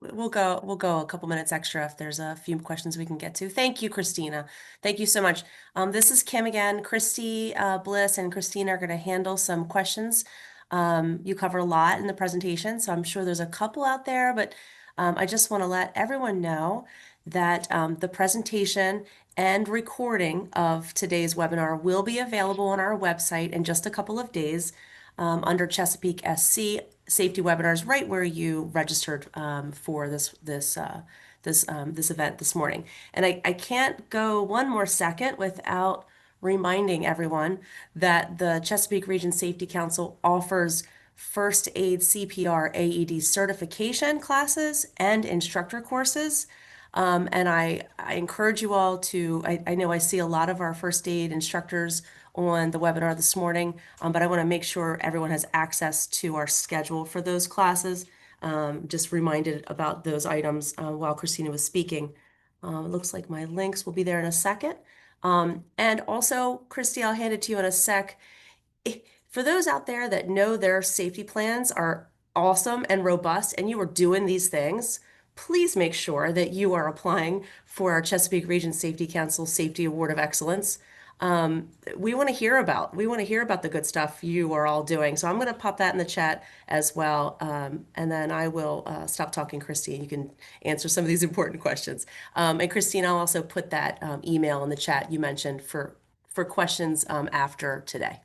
we'll go a couple minutes extra if there's a few questions we can get to. Thank you, Christina. Thank you so much. This is Kim again. Christy Bliss and Christina are going to handle some questions. You cover a lot in the presentation, so I'm sure there's a couple out there, but I just want to let everyone know that the presentation and recording of today's webinar will be available on our website in just a couple of days. Under Chesapeake SC safety webinars, right where you registered for this event this morning. And I can't go one more second without reminding everyone that the Chesapeake Region Safety Council offers first aid CPR AED certification classes and instructor courses. And I encourage you all to, I know I see a lot of our first aid instructors on the webinar this morning, but I want to make sure everyone has access to our schedule for those classes. Just reminded about those items while Christina was speaking. It looks like my links will be there in a second. And also, Christy, I'll hand it to you in a sec. For those out there that know their safety plans are awesome and robust and you are doing these things, please make sure that you are applying for our Chesapeake Region Safety Council Safety Award of Excellence. We want to hear about the good stuff you are all doing. So I'm going to pop that in the chat as well. And then I will stop talking, Christy, and you can answer some of these important questions. And Christine, I'll also put that email in the chat you mentioned for questions after today.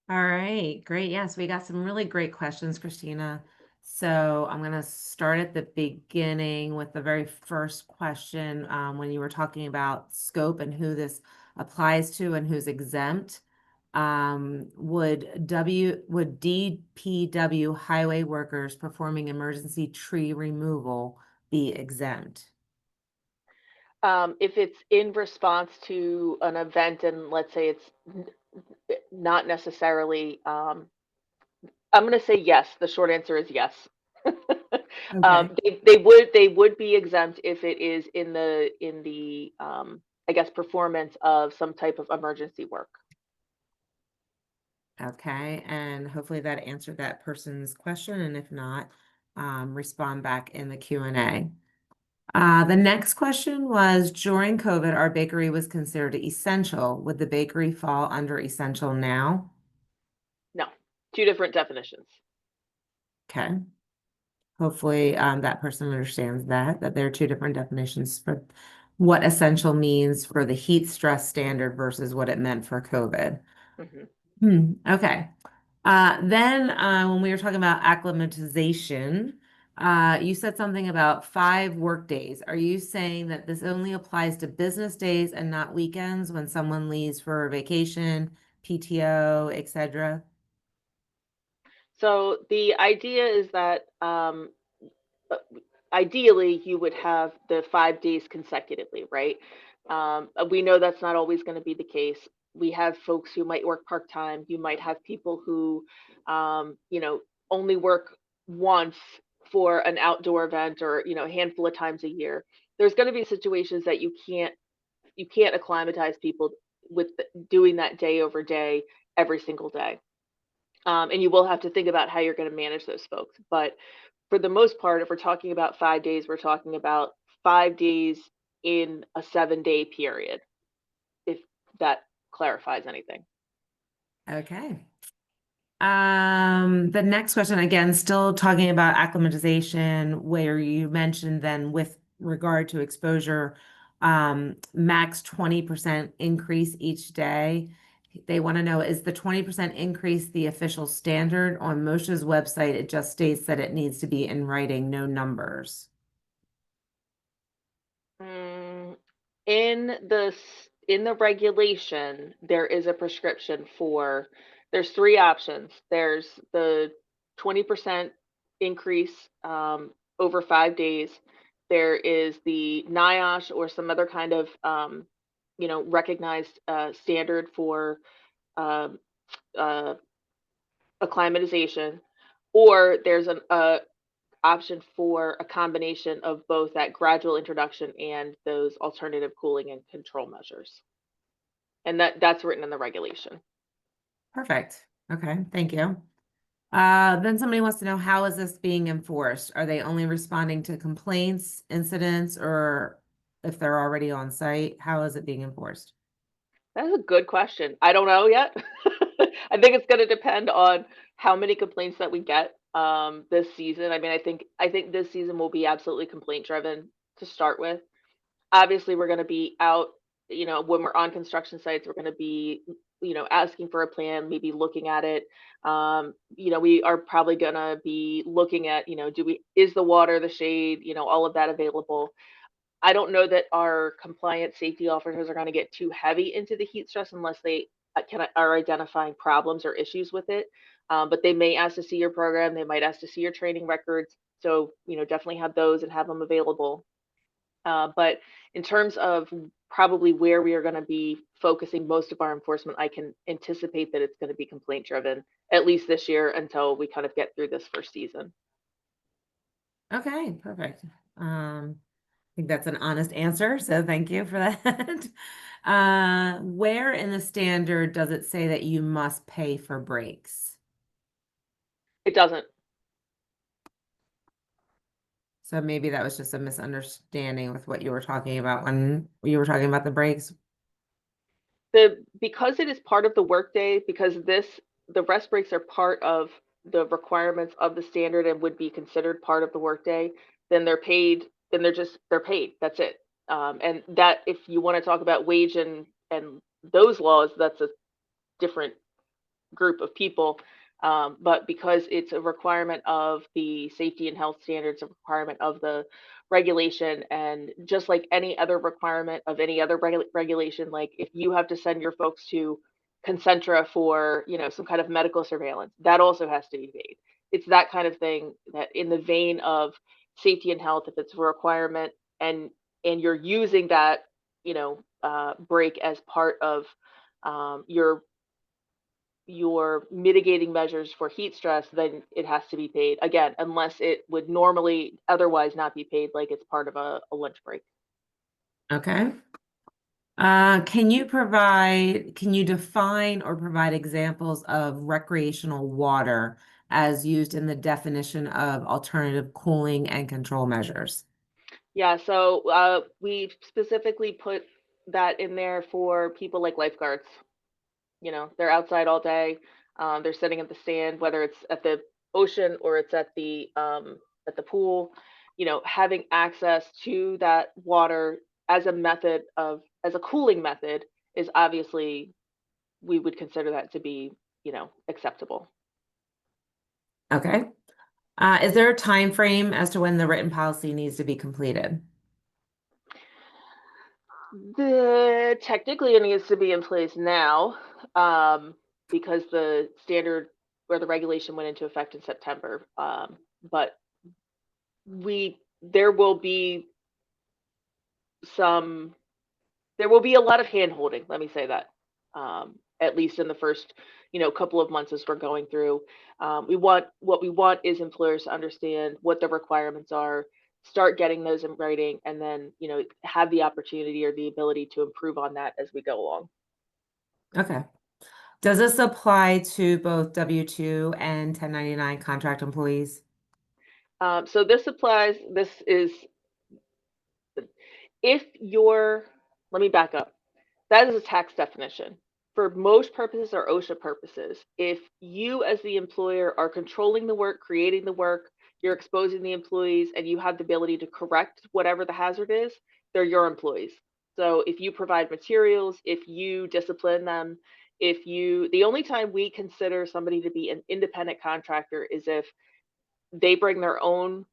All right, great. Yes, we got some really great questions, Christina. So I'm going to start at the beginning with the very first question when you were talking about scope and who this applies to and who's exempt. Would DPW highway workers performing emergency tree removal be exempt? If it's in response to an event, and let's say it's not necessarily, I'm going to say yes. The short answer is yes. Okay. They would be exempt if it is in the I guess, performance of some type of emergency work. Okay, and hopefully that answered that person's question, and if not, respond back in the Q&A. The next question was, during COVID, our bakery was considered essential. Would the bakery fall under essential now? No, two different definitions. Okay. Hopefully, that person understands that there are two different definitions for what essential means for the heat stress standard versus what it meant for COVID. Okay. Then when we were talking about acclimatization, you said something about 5 work days. Are you saying that this only applies to business days and not weekends when someone leaves for vacation, PTO, etc.? So the idea is that ideally you would have the 5 days consecutively, right? We know that's not always going to be the case. We have folks who might work part-time. You might have people who, only work once for an outdoor event or, a handful of times a year. There's going to be situations that you can't acclimatize people with doing that day over day every single day. And you will have to think about how you're going to manage those folks. But for the most part, if we're talking about 5 days, we're talking about 5 days in a 7-day period, if that clarifies anything. Okay. The next question, again, still talking about acclimatization, where you mentioned then with regard to exposure, max 20% increase each day. They want to know, is the 20% increase the official standard? On MOSH's website, it just states that it needs to be in writing, no numbers. Mm, in the regulation, there is a prescription for, there's 3 options. There's the 20% increase over 5 days. There is the NIOSH or some other kind of recognized standard for um, uh, acclimatization, or there's an option for a combination of both that gradual introduction and those alternative cooling and control measures. And that's written in the regulation. Perfect. Okay, thank you. Then somebody wants to know, how is this being enforced? Are they only responding to complaints, incidents, or if they're already on site, how is it being enforced? That's a good question. I don't know yet. I think it's going to depend on how many complaints that we get this season. I mean, I think this season will be absolutely complaint driven to start with. Obviously, we're going to be out, when we're on construction sites, we're going to be, asking for a plan, maybe looking at it. We are probably going to be looking at, is the water, the shade, all of that available. I don't know that our compliance safety officers are going to get too heavy into the heat stress unless they are identifying problems or issues with it. But they may ask to see your program. They might ask to see your training records. So, definitely have those and have them available. But in terms of probably where we are going to be focusing most of our enforcement, I can anticipate that it's going to be complaint driven, at least this year until we kind of get through this first season. Okay, perfect. I think that's an honest answer, so thank you for that. Where in the standard does it say that you must pay for breaks? It doesn't. So maybe that was just a misunderstanding with what you were talking about when you were talking about the breaks. Because it is part of the workday, because the rest breaks are part of the requirements of the standard and would be considered part of the workday, then they're paid, then they're paid. That's it. And that, if you want to talk about wage and those laws, that's a different group of people. But because it's a requirement of the safety and health standards, a requirement of the regulation, and just like any other requirement of any other regulation, like if you have to send your folks to Concentra for, some kind of medical surveillance, that also has to be paid. It's that kind of thing, that in the vein of safety and health, if it's a requirement and you're using that, break as part of your mitigating measures for heat stress, then it has to be paid again, unless it would normally otherwise not be paid, like it's part of a lunch break. Okay. Can you define or provide examples of recreational water as used in the definition of alternative cooling and control measures? Yeah, so we specifically put that in there for people like lifeguards. You know, they're outside all day. They're sitting at the stand, whether it's at the ocean or it's at the pool. You know, having access to that water as a method of as a cooling method is obviously we would consider that to be, you know, acceptable. Okay. Is there a time frame as to when the written policy needs to be completed? The technically it needs to be in place now, because the standard or the regulation went into effect in September. But we there will be some there will be a lot of hand holding, let me say that. At least in the first, you know, couple of months as we're going through. We want is employers to understand what the requirements are, start getting those in writing, and then, you know, have the opportunity or the ability to improve on that as we go along. Okay. Does this apply to both W-2 and 1099 contract employees? So this applies, this is if you're, let me back up. That is a tax definition. For most purposes or OSHA purposes, if you as the employer are controlling the work, creating the work, you're exposing the employees, and you have the ability to correct whatever the hazard is, they're your employees. So if you provide materials, if you discipline them, the only time we consider somebody to be an independent contractor is if they bring their own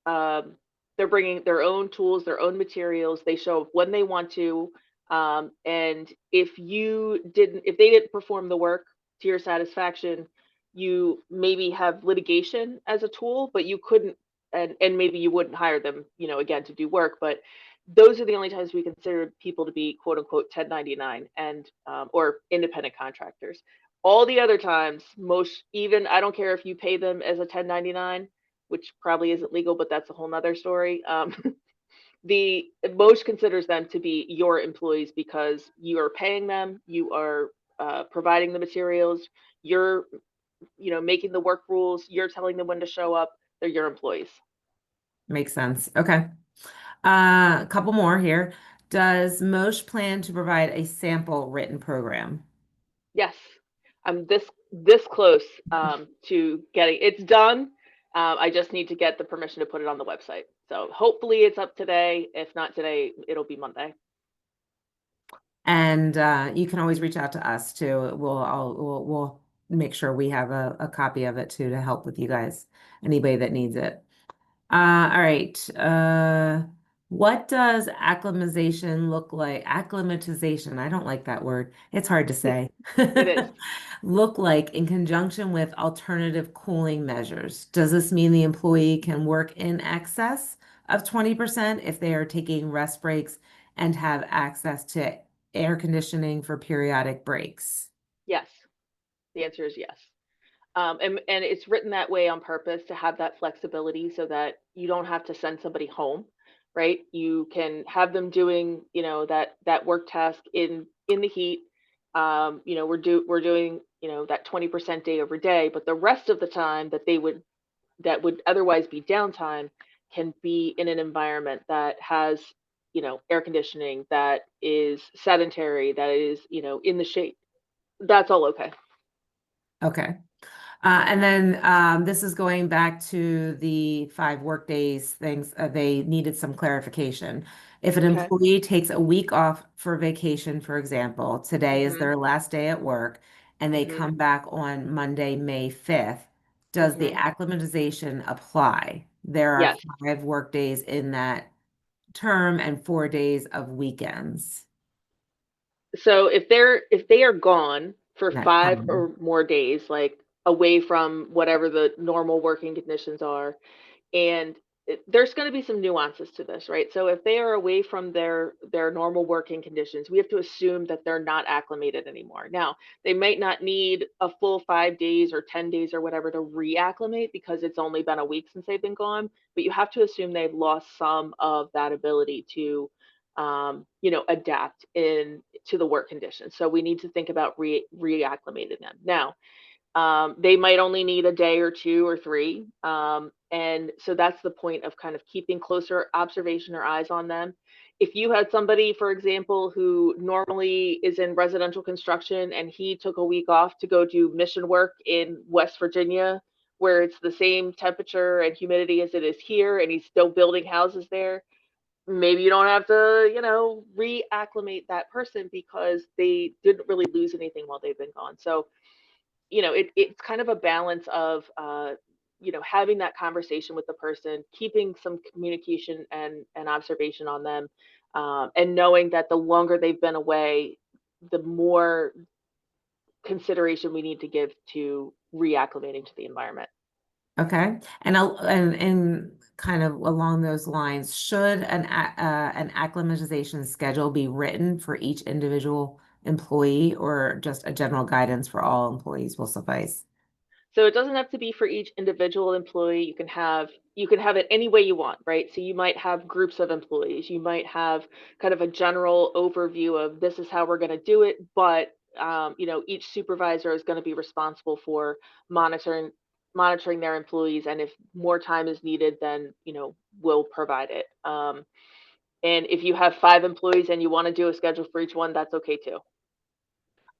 um, they're bringing their own tools, their own materials. They show up when they want to. And if they didn't perform the work to your satisfaction, you maybe have litigation as a tool, but you couldn't, and maybe you wouldn't hire them, you know, again to do work. But those are the only times we consider people to be quote unquote 1099 and or independent contractors. All the other times, most even I don't care if you pay them as a 1099, which probably isn't legal, but that's a whole nother story. The MOSH considers them to be your employees because you are paying them, you are providing the materials, you're, you know, making the work rules, you're telling them when to show up. They're your employees. Makes sense. Okay. A couple more here. Does MOSH plan to provide a sample written program? Yes, I'm this close to getting it's done. I just need to get the permission to put it on the website. So hopefully it's up today. If not today, it'll be Monday. And you can always reach out to us too. We'll make sure we have a copy of it too to help with you guys, anybody that needs it. All right. What does acclimatization look like? Acclimatization, I don't like that word. It's hard to say. It is. Look like in conjunction with alternative cooling measures. Does this mean the employee can work in excess of 20% if they are taking rest breaks and have access to air conditioning for periodic breaks? Yes. The answer is yes. And it's written that way on purpose to have that flexibility so that you don't have to send somebody home, right? You can have them doing, you know, that work task in the heat. You know, we're doing, you know, that 20% day over day, but the rest of the time that would otherwise be downtime can be in an environment that has, you know, air conditioning, that is sedentary, that is, you know, in the shade. That's all okay. Okay. And then this is going back to the 5 work days things. They needed some clarification. If an Okay. employee takes a week off for vacation, for example, today is Mhm. their last day at work, and they Mhm. come back on Monday, May 5th, does the Mhm. acclimatization apply? There are Yes. 5 work days in that term and 4 days of weekends. So if they are gone for That 5 time. or more days, like away from whatever the normal working conditions are, and there's going to be some nuances to this, right? So if they are away from their normal working conditions, we have to assume that they're not acclimated anymore. Now, they might not need a full 5 days or 10 days or whatever to reacclimate because it's only been a week since they've been gone, but you have to assume they've lost some of that ability to adapt to the work conditions. So we need to think about reacclimating them. Now, they might only need a day or two or three. And so that's the point of kind of keeping closer observation or eyes on them. If you had somebody, for example, who normally is in residential construction and he took a week off to go do mission work in West Virginia, where it's the same temperature and humidity as it is here, and he's still building houses there, maybe you don't have to, reacclimate that person because they didn't really lose anything while they've been gone. So it's kind of a balance of having that conversation with the person, keeping some communication and observation on them, and knowing that the longer they've been away, the more consideration we need to give to reacclimating to the environment. Okay. And kind of along those lines, should an acclimatization schedule be written for each individual employee, or just a general guidance for all employees will suffice? So it doesn't have to be for each individual employee. You can have it any way you want, right? So you might have groups of employees. You might have kind of a general overview of this is how we're going to do it, but each supervisor is going to be responsible for monitoring their employees, and if more time is needed, then we'll provide it. And if you have 5 employees and you want to do a schedule for each one, that's okay too.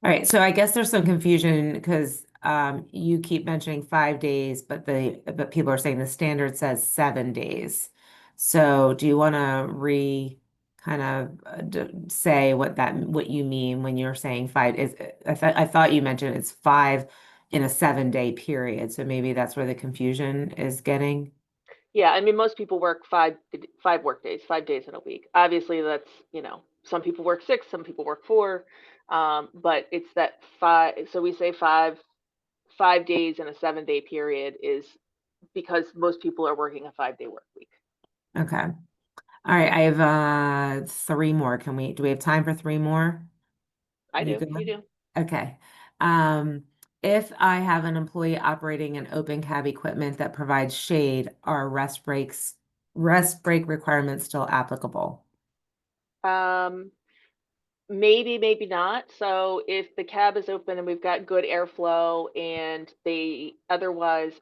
All right, so I guess there's some confusion because you keep mentioning 5 days, but people are saying the standard says 7 days. So do you want to kind of say what you mean when you're saying five? I thought you mentioned it's 5 in a 7 day period, so maybe that's where the confusion is getting. Yeah, I mean, most people work five work days, 5 days in a week. Obviously, that's some people work 6, some people work 4, but it's that five. So we say 5 days in a 7-day period is because most people are working a 5-day work week. Okay. All right, I have 3 more. Do we have time for 3 more? I You do. good? You do. Okay. Um, if I have an employee operating an open cab equipment that provides shade, are rest break requirements still applicable? Um, maybe not. So if the cab is open and we've got good airflow and they otherwise,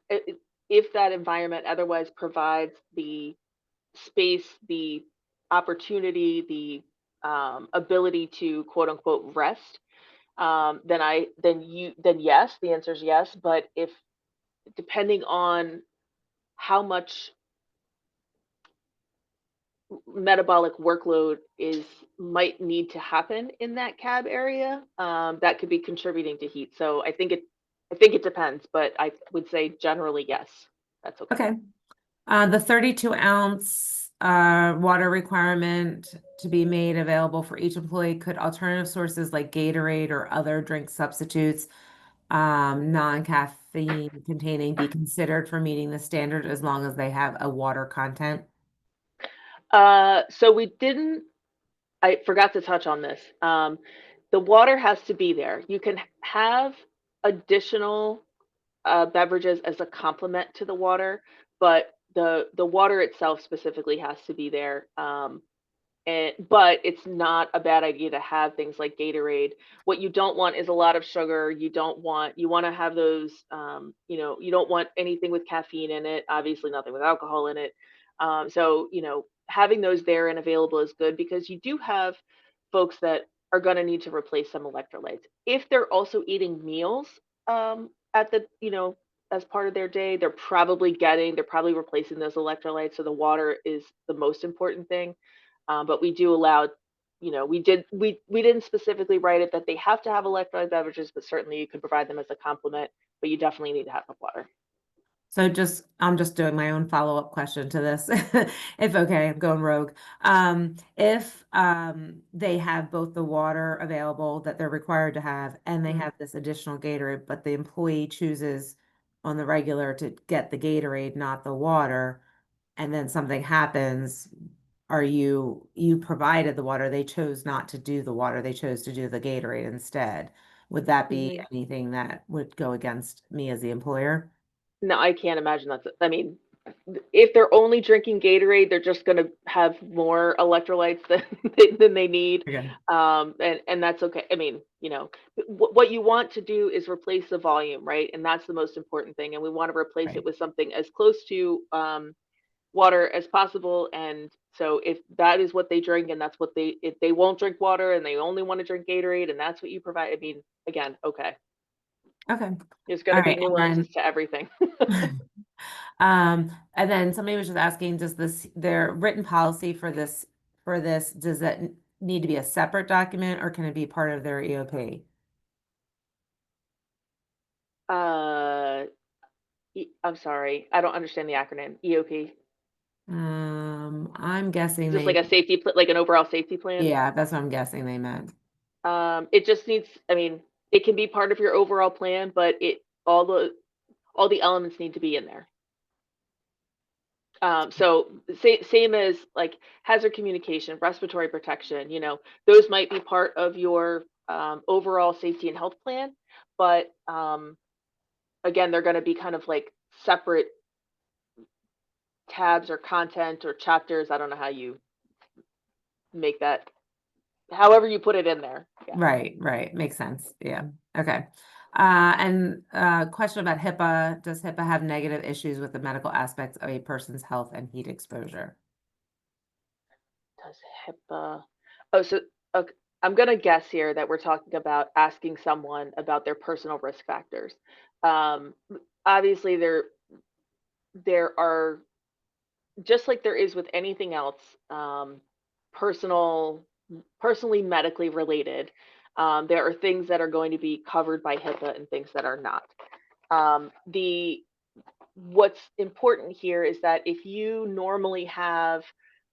if that environment otherwise provides the space, the opportunity, the ability to quote unquote rest, then yes, the answer is yes. But if depending on how much metabolic workload is might need to happen in that cab area, that could be contributing to heat. So I think it depends, but I would say generally yes, that's okay. Okay. The 32-ounce water requirement to be made available for each employee, could alternative sources like Gatorade or other drink substitutes, non-caffeine containing, be considered for meeting the standard as long as they have a water content? So I forgot to touch on this. The water has to be there. You can have additional beverages as a complement to the water, but the water itself specifically has to be there. But it's not a bad idea to have things like Gatorade. What you don't want is a lot of sugar. You want to have those, you don't want anything with caffeine in it, obviously nothing with alcohol in it. So, having those there and available is good because you do have folks that are going to need to replace some electrolytes. If they're also eating meals at as part of their day, they're probably replacing those electrolytes. So the water is the most important thing. But we do allow, we didn't specifically write it that they have to have electrolyte beverages, but certainly you could provide them as a complement, but you definitely need to have the water. So I'm just doing my own follow-up question to this. If okay, I'm going rogue. If they have both the water available that they're required to have, and they have this additional Gatorade, but the employee chooses on the regular to get the Gatorade, not the water, and then something happens, you provided the water, they chose not to do the water, they chose to do the Gatorade instead. Would that be Mhm. anything that would go against me as the employer? No, I can't imagine I mean, if they're only drinking Gatorade, they're just going to have more electrolytes than they need. Okay. And that's okay. I mean, what you want to do is replace the volume, right? And that's the most important thing. And we want to replace Right. it with something as close to water as possible. And so if that is what they drink, and that's what if they won't drink water and they only want to drink Gatorade, and that's what you provide, I mean, again, okay, Okay. there's going All to be right. nuances to everything. And then somebody was just asking, does their written policy for this, does that need to be a separate document or can it be part of their EOP? I'm sorry, I don't understand the acronym. EOP. I'm guessing Just like they, a like an overall safety plan. yeah, that's what I'm guessing they meant. It just needs, I mean, it can be part of your overall plan, but all the elements need to be in there. So same as like hazard communication, respiratory protection, those might be part of your overall safety and health plan, but again, they're going to be kind of like separate tabs or content or chapters. I don't know how you make that, however you put it in there. Yeah. Right. Makes sense. Yeah. Okay. And question about HIPAA. Does HIPAA have negative issues with the medical aspects of a person's health and heat exposure? Does HIPAA? Oh, so okay, I'm gonna guess here that we're talking about asking someone about their personal risk factors. Um, Obviously, there are, just like there is with anything else, personal, personally medically related. There are things that are going to be covered by HIPAA and things that are not. The What's important here is that if you normally have,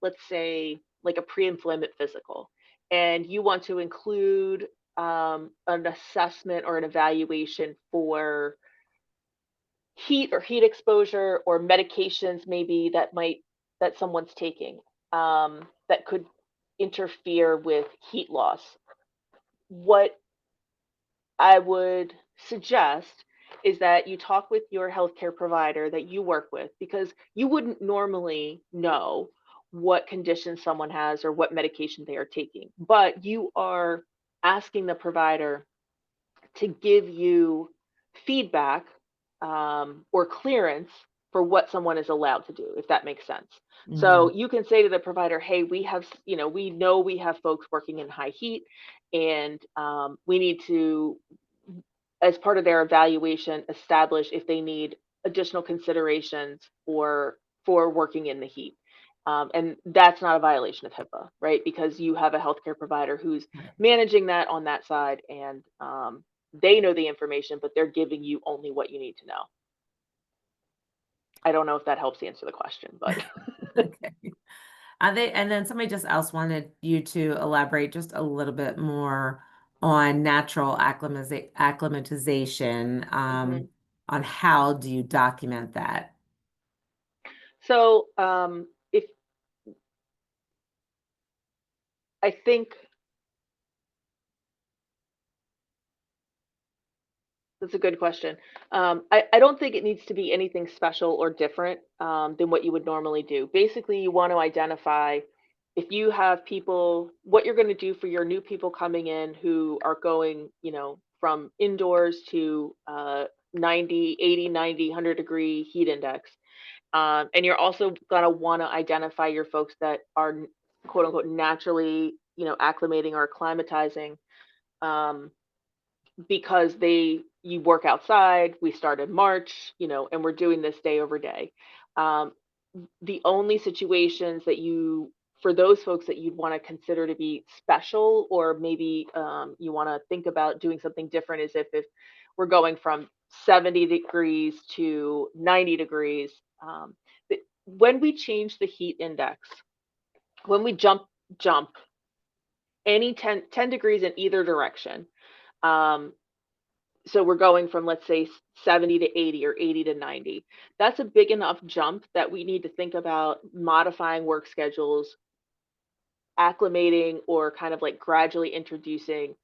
let's say, like a pre-employment physical, and you want to include an assessment or an evaluation for heat or heat exposure or medications maybe that someone's taking, that could interfere with heat loss, what I would suggest is that you talk with your healthcare provider that you work with, because you wouldn't normally know what condition someone has or what medication they are taking, but you are asking the provider to give you feedback, or clearance for what someone is allowed to do, if that makes sense. So you can say to the provider, hey, we know we have folks working in high heat, and we need to, as part of their evaluation, establish if they need additional considerations for working in the heat. And that's not a violation of HIPAA, right? Because you have a healthcare provider who's Right. managing that on that side, and they know the information, but they're giving you only what you need to know. I don't know if that helps answer the question, but Okay. And then somebody just else wanted you to elaborate just a little bit more on natural acclimatization, Mhm. on how do you document that? So if I think that's a good question. I don't think it needs to be anything special or different than what you would normally do. Basically, you want to identify, if you have people, what you're going to do for your new people coming in who are going, from indoors to 90, 80, 90, 100-degree heat index. And you're also going to want to identify your folks that are quote unquote naturally, acclimating or acclimatizing. Because you work outside, we start in March, and we're doing this day over day. Um, the only situations that for those folks that you'd want to consider to be special, or maybe you want to think about doing something different, is if we're going from 70 degrees to 90 degrees. When we change the heat index, when we jump any 10 degrees in either direction, um, so we're going from, let's say, 70 to 80 or 80 to 90. That's a big enough jump that we need to think about modifying work schedules, acclimating, or kind of like gradually introducing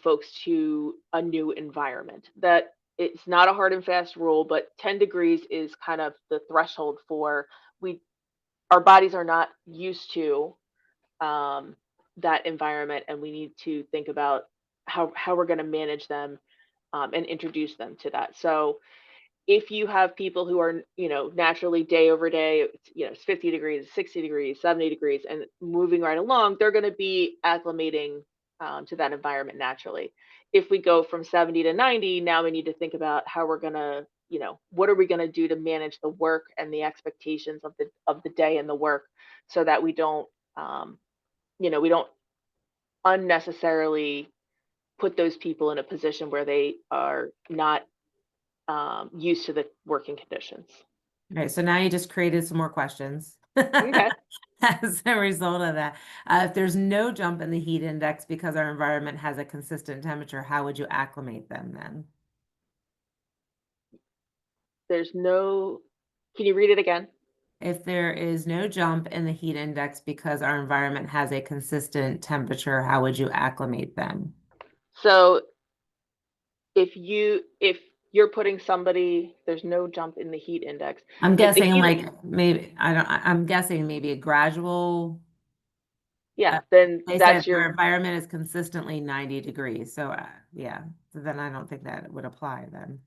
folks to a new environment. That it's not a hard and fast rule, but 10 degrees is kind of the threshold for our bodies are not used to that environment, and we need to think about how we're going to manage them and introduce them to that. So if you have people who are, naturally day over day, it's 50 degrees, 60 degrees, 70 degrees, and moving right along, they're going to be acclimating to that environment naturally. If we go from 70 to 90, now we need to think about how we're going to, what are we going to do to manage the work and the expectations of the day and the work, so that we don't unnecessarily put those people in a position where they are not used to the working conditions. All right, so now you just created some more questions Okay. as a result of that. If there's no jump in the heat index because our environment has a consistent temperature, how would you acclimate them then? Can you read it again? If there is no jump in the heat index because our environment has a consistent temperature, how would you acclimate them? So if you're putting somebody, there's no jump in the heat index. I'm Like the guessing heat, maybe I'm guessing maybe a gradual. yeah, then They that's said our your environment is consistently 90 degrees. So yeah, so then I don't think that would apply then.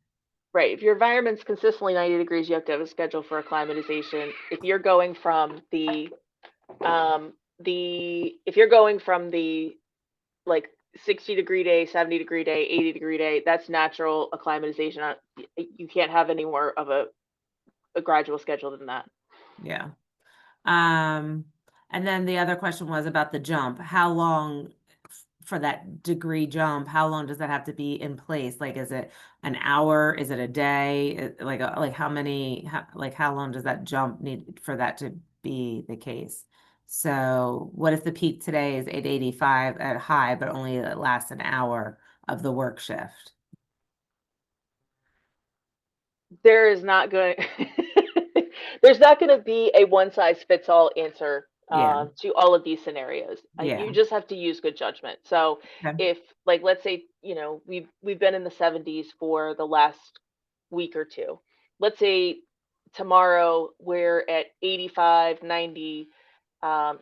right. If your environment's consistently 90 degrees, you have to have a schedule for acclimatization. If you're going from if you're going from the like 60-degree day, 70-degree day, 80-degree day, that's natural acclimatization. You can't have any more of a gradual schedule than that. Yeah. And then the other question was about the jump. How long for that degree jump, how long does that have to be in place? Like, is it an hour? Is it a day? Like how long does that jump need for that to be the case? So what if the peak today is 885 at high, but only it lasts an hour of the work shift? There is not going there's not going to be a one size fits all answer Yeah. to all of these scenarios. You Yeah. just have to use good judgment. So Okay. if, like, let's say, we've been in the 70s for the last week or two. Let's say tomorrow we're at 85, 90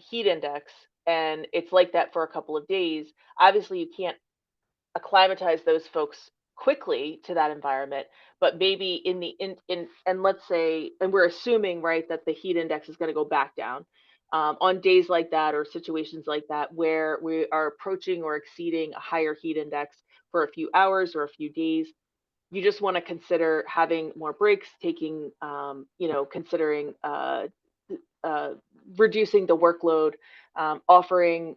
heat index, and it's like that for a couple of days. Obviously you can't acclimatize those folks quickly to that environment, but maybe in and let's say, and we're assuming, right, that the heat index is going to go back down on days like that, or situations like that where we are approaching or exceeding a higher heat index for a few hours or a few days. You just want to consider having more breaks, taking considering uh, reducing the workload, offering,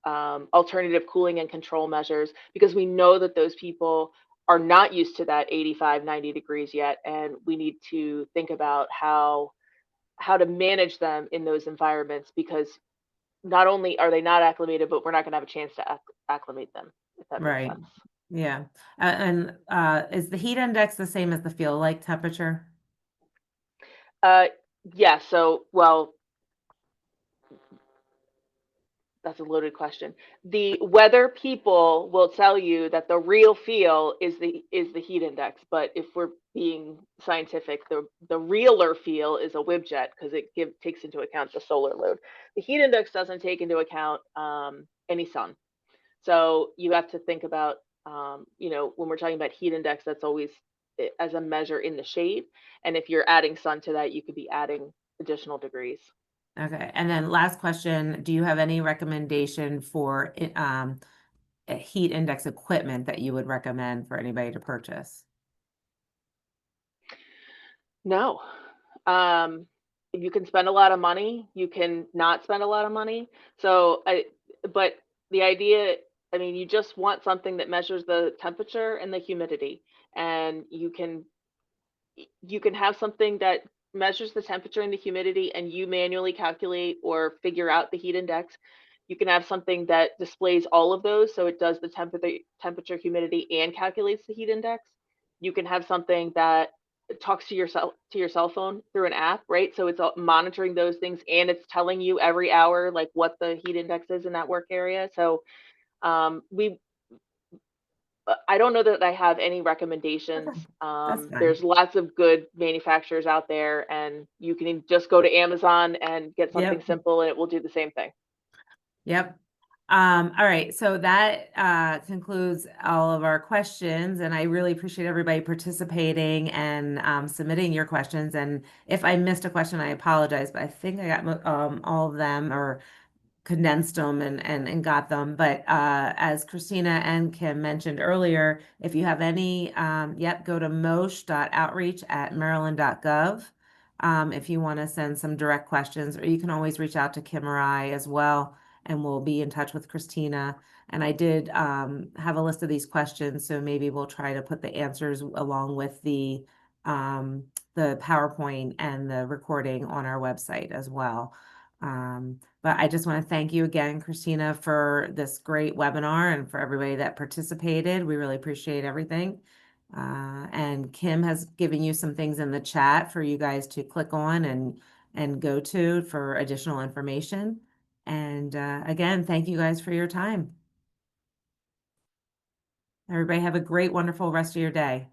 alternative cooling and control measures, because we know that those people are not used to that 85, 90 degrees yet, and we need to think about how to manage them in those environments, because not only are they not acclimated, but we're not going to have a chance to acclimate them, if that makes Right. sense. Yeah. And is the heat index the same as the feel like temperature? Uh, yeah, so, well, that's a loaded question. The weather people will tell you that the real feel is the heat index, but if we're being scientific, the realer feel is a Wibjet, because it takes into account the solar load. The heat index doesn't take into account any sun. So you have to think about, when we're talking about heat index, that's always as a measure in the shade. And if you're adding sun to that, you could be adding additional degrees. Okay. And then last question, do you have any recommendation for a heat index equipment that you would recommend for anybody to purchase? No. Um, you can spend a lot of money, you can not spend a lot of money. But the idea, I mean, you just want something that measures the temperature and the humidity, and you can have something that measures the temperature and the humidity, and you manually calculate or figure out the heat index. You can have something that displays all of those, so it does the temperature, humidity, and calculates the heat index. You can have something that talks to your cell phone through an app, right? So it's monitoring those things, and it's telling you every hour like what the heat index is in that work area. So we I don't know that I have any recommendations. Okay, that's fine. There's lots of good manufacturers out there, and you can just go to Amazon and get something Yep. simple, and it will do the same thing. Yep. All right, so that concludes all of our questions, and I really appreciate everybody participating and submitting your questions. And if I missed a question, I apologize, but I think I got all of them, or condensed them and got them. But as Christina and Kim mentioned earlier, if you have any, go to mosh.outreach@maryland.gov if you want to send some direct questions, or you can always reach out to Kim or I as well, and we'll be in touch with Christina. And I did have a list of these questions, so maybe we'll try to put the answers along with the PowerPoint and the recording on our website as well. But I just want to thank you again, Christina, for this great webinar, and for everybody that participated. We really appreciate everything. And Kim has given you some things in the chat for you guys to click on and go to for additional information. And again, thank you guys for your time. Everybody have a great, wonderful rest of your day.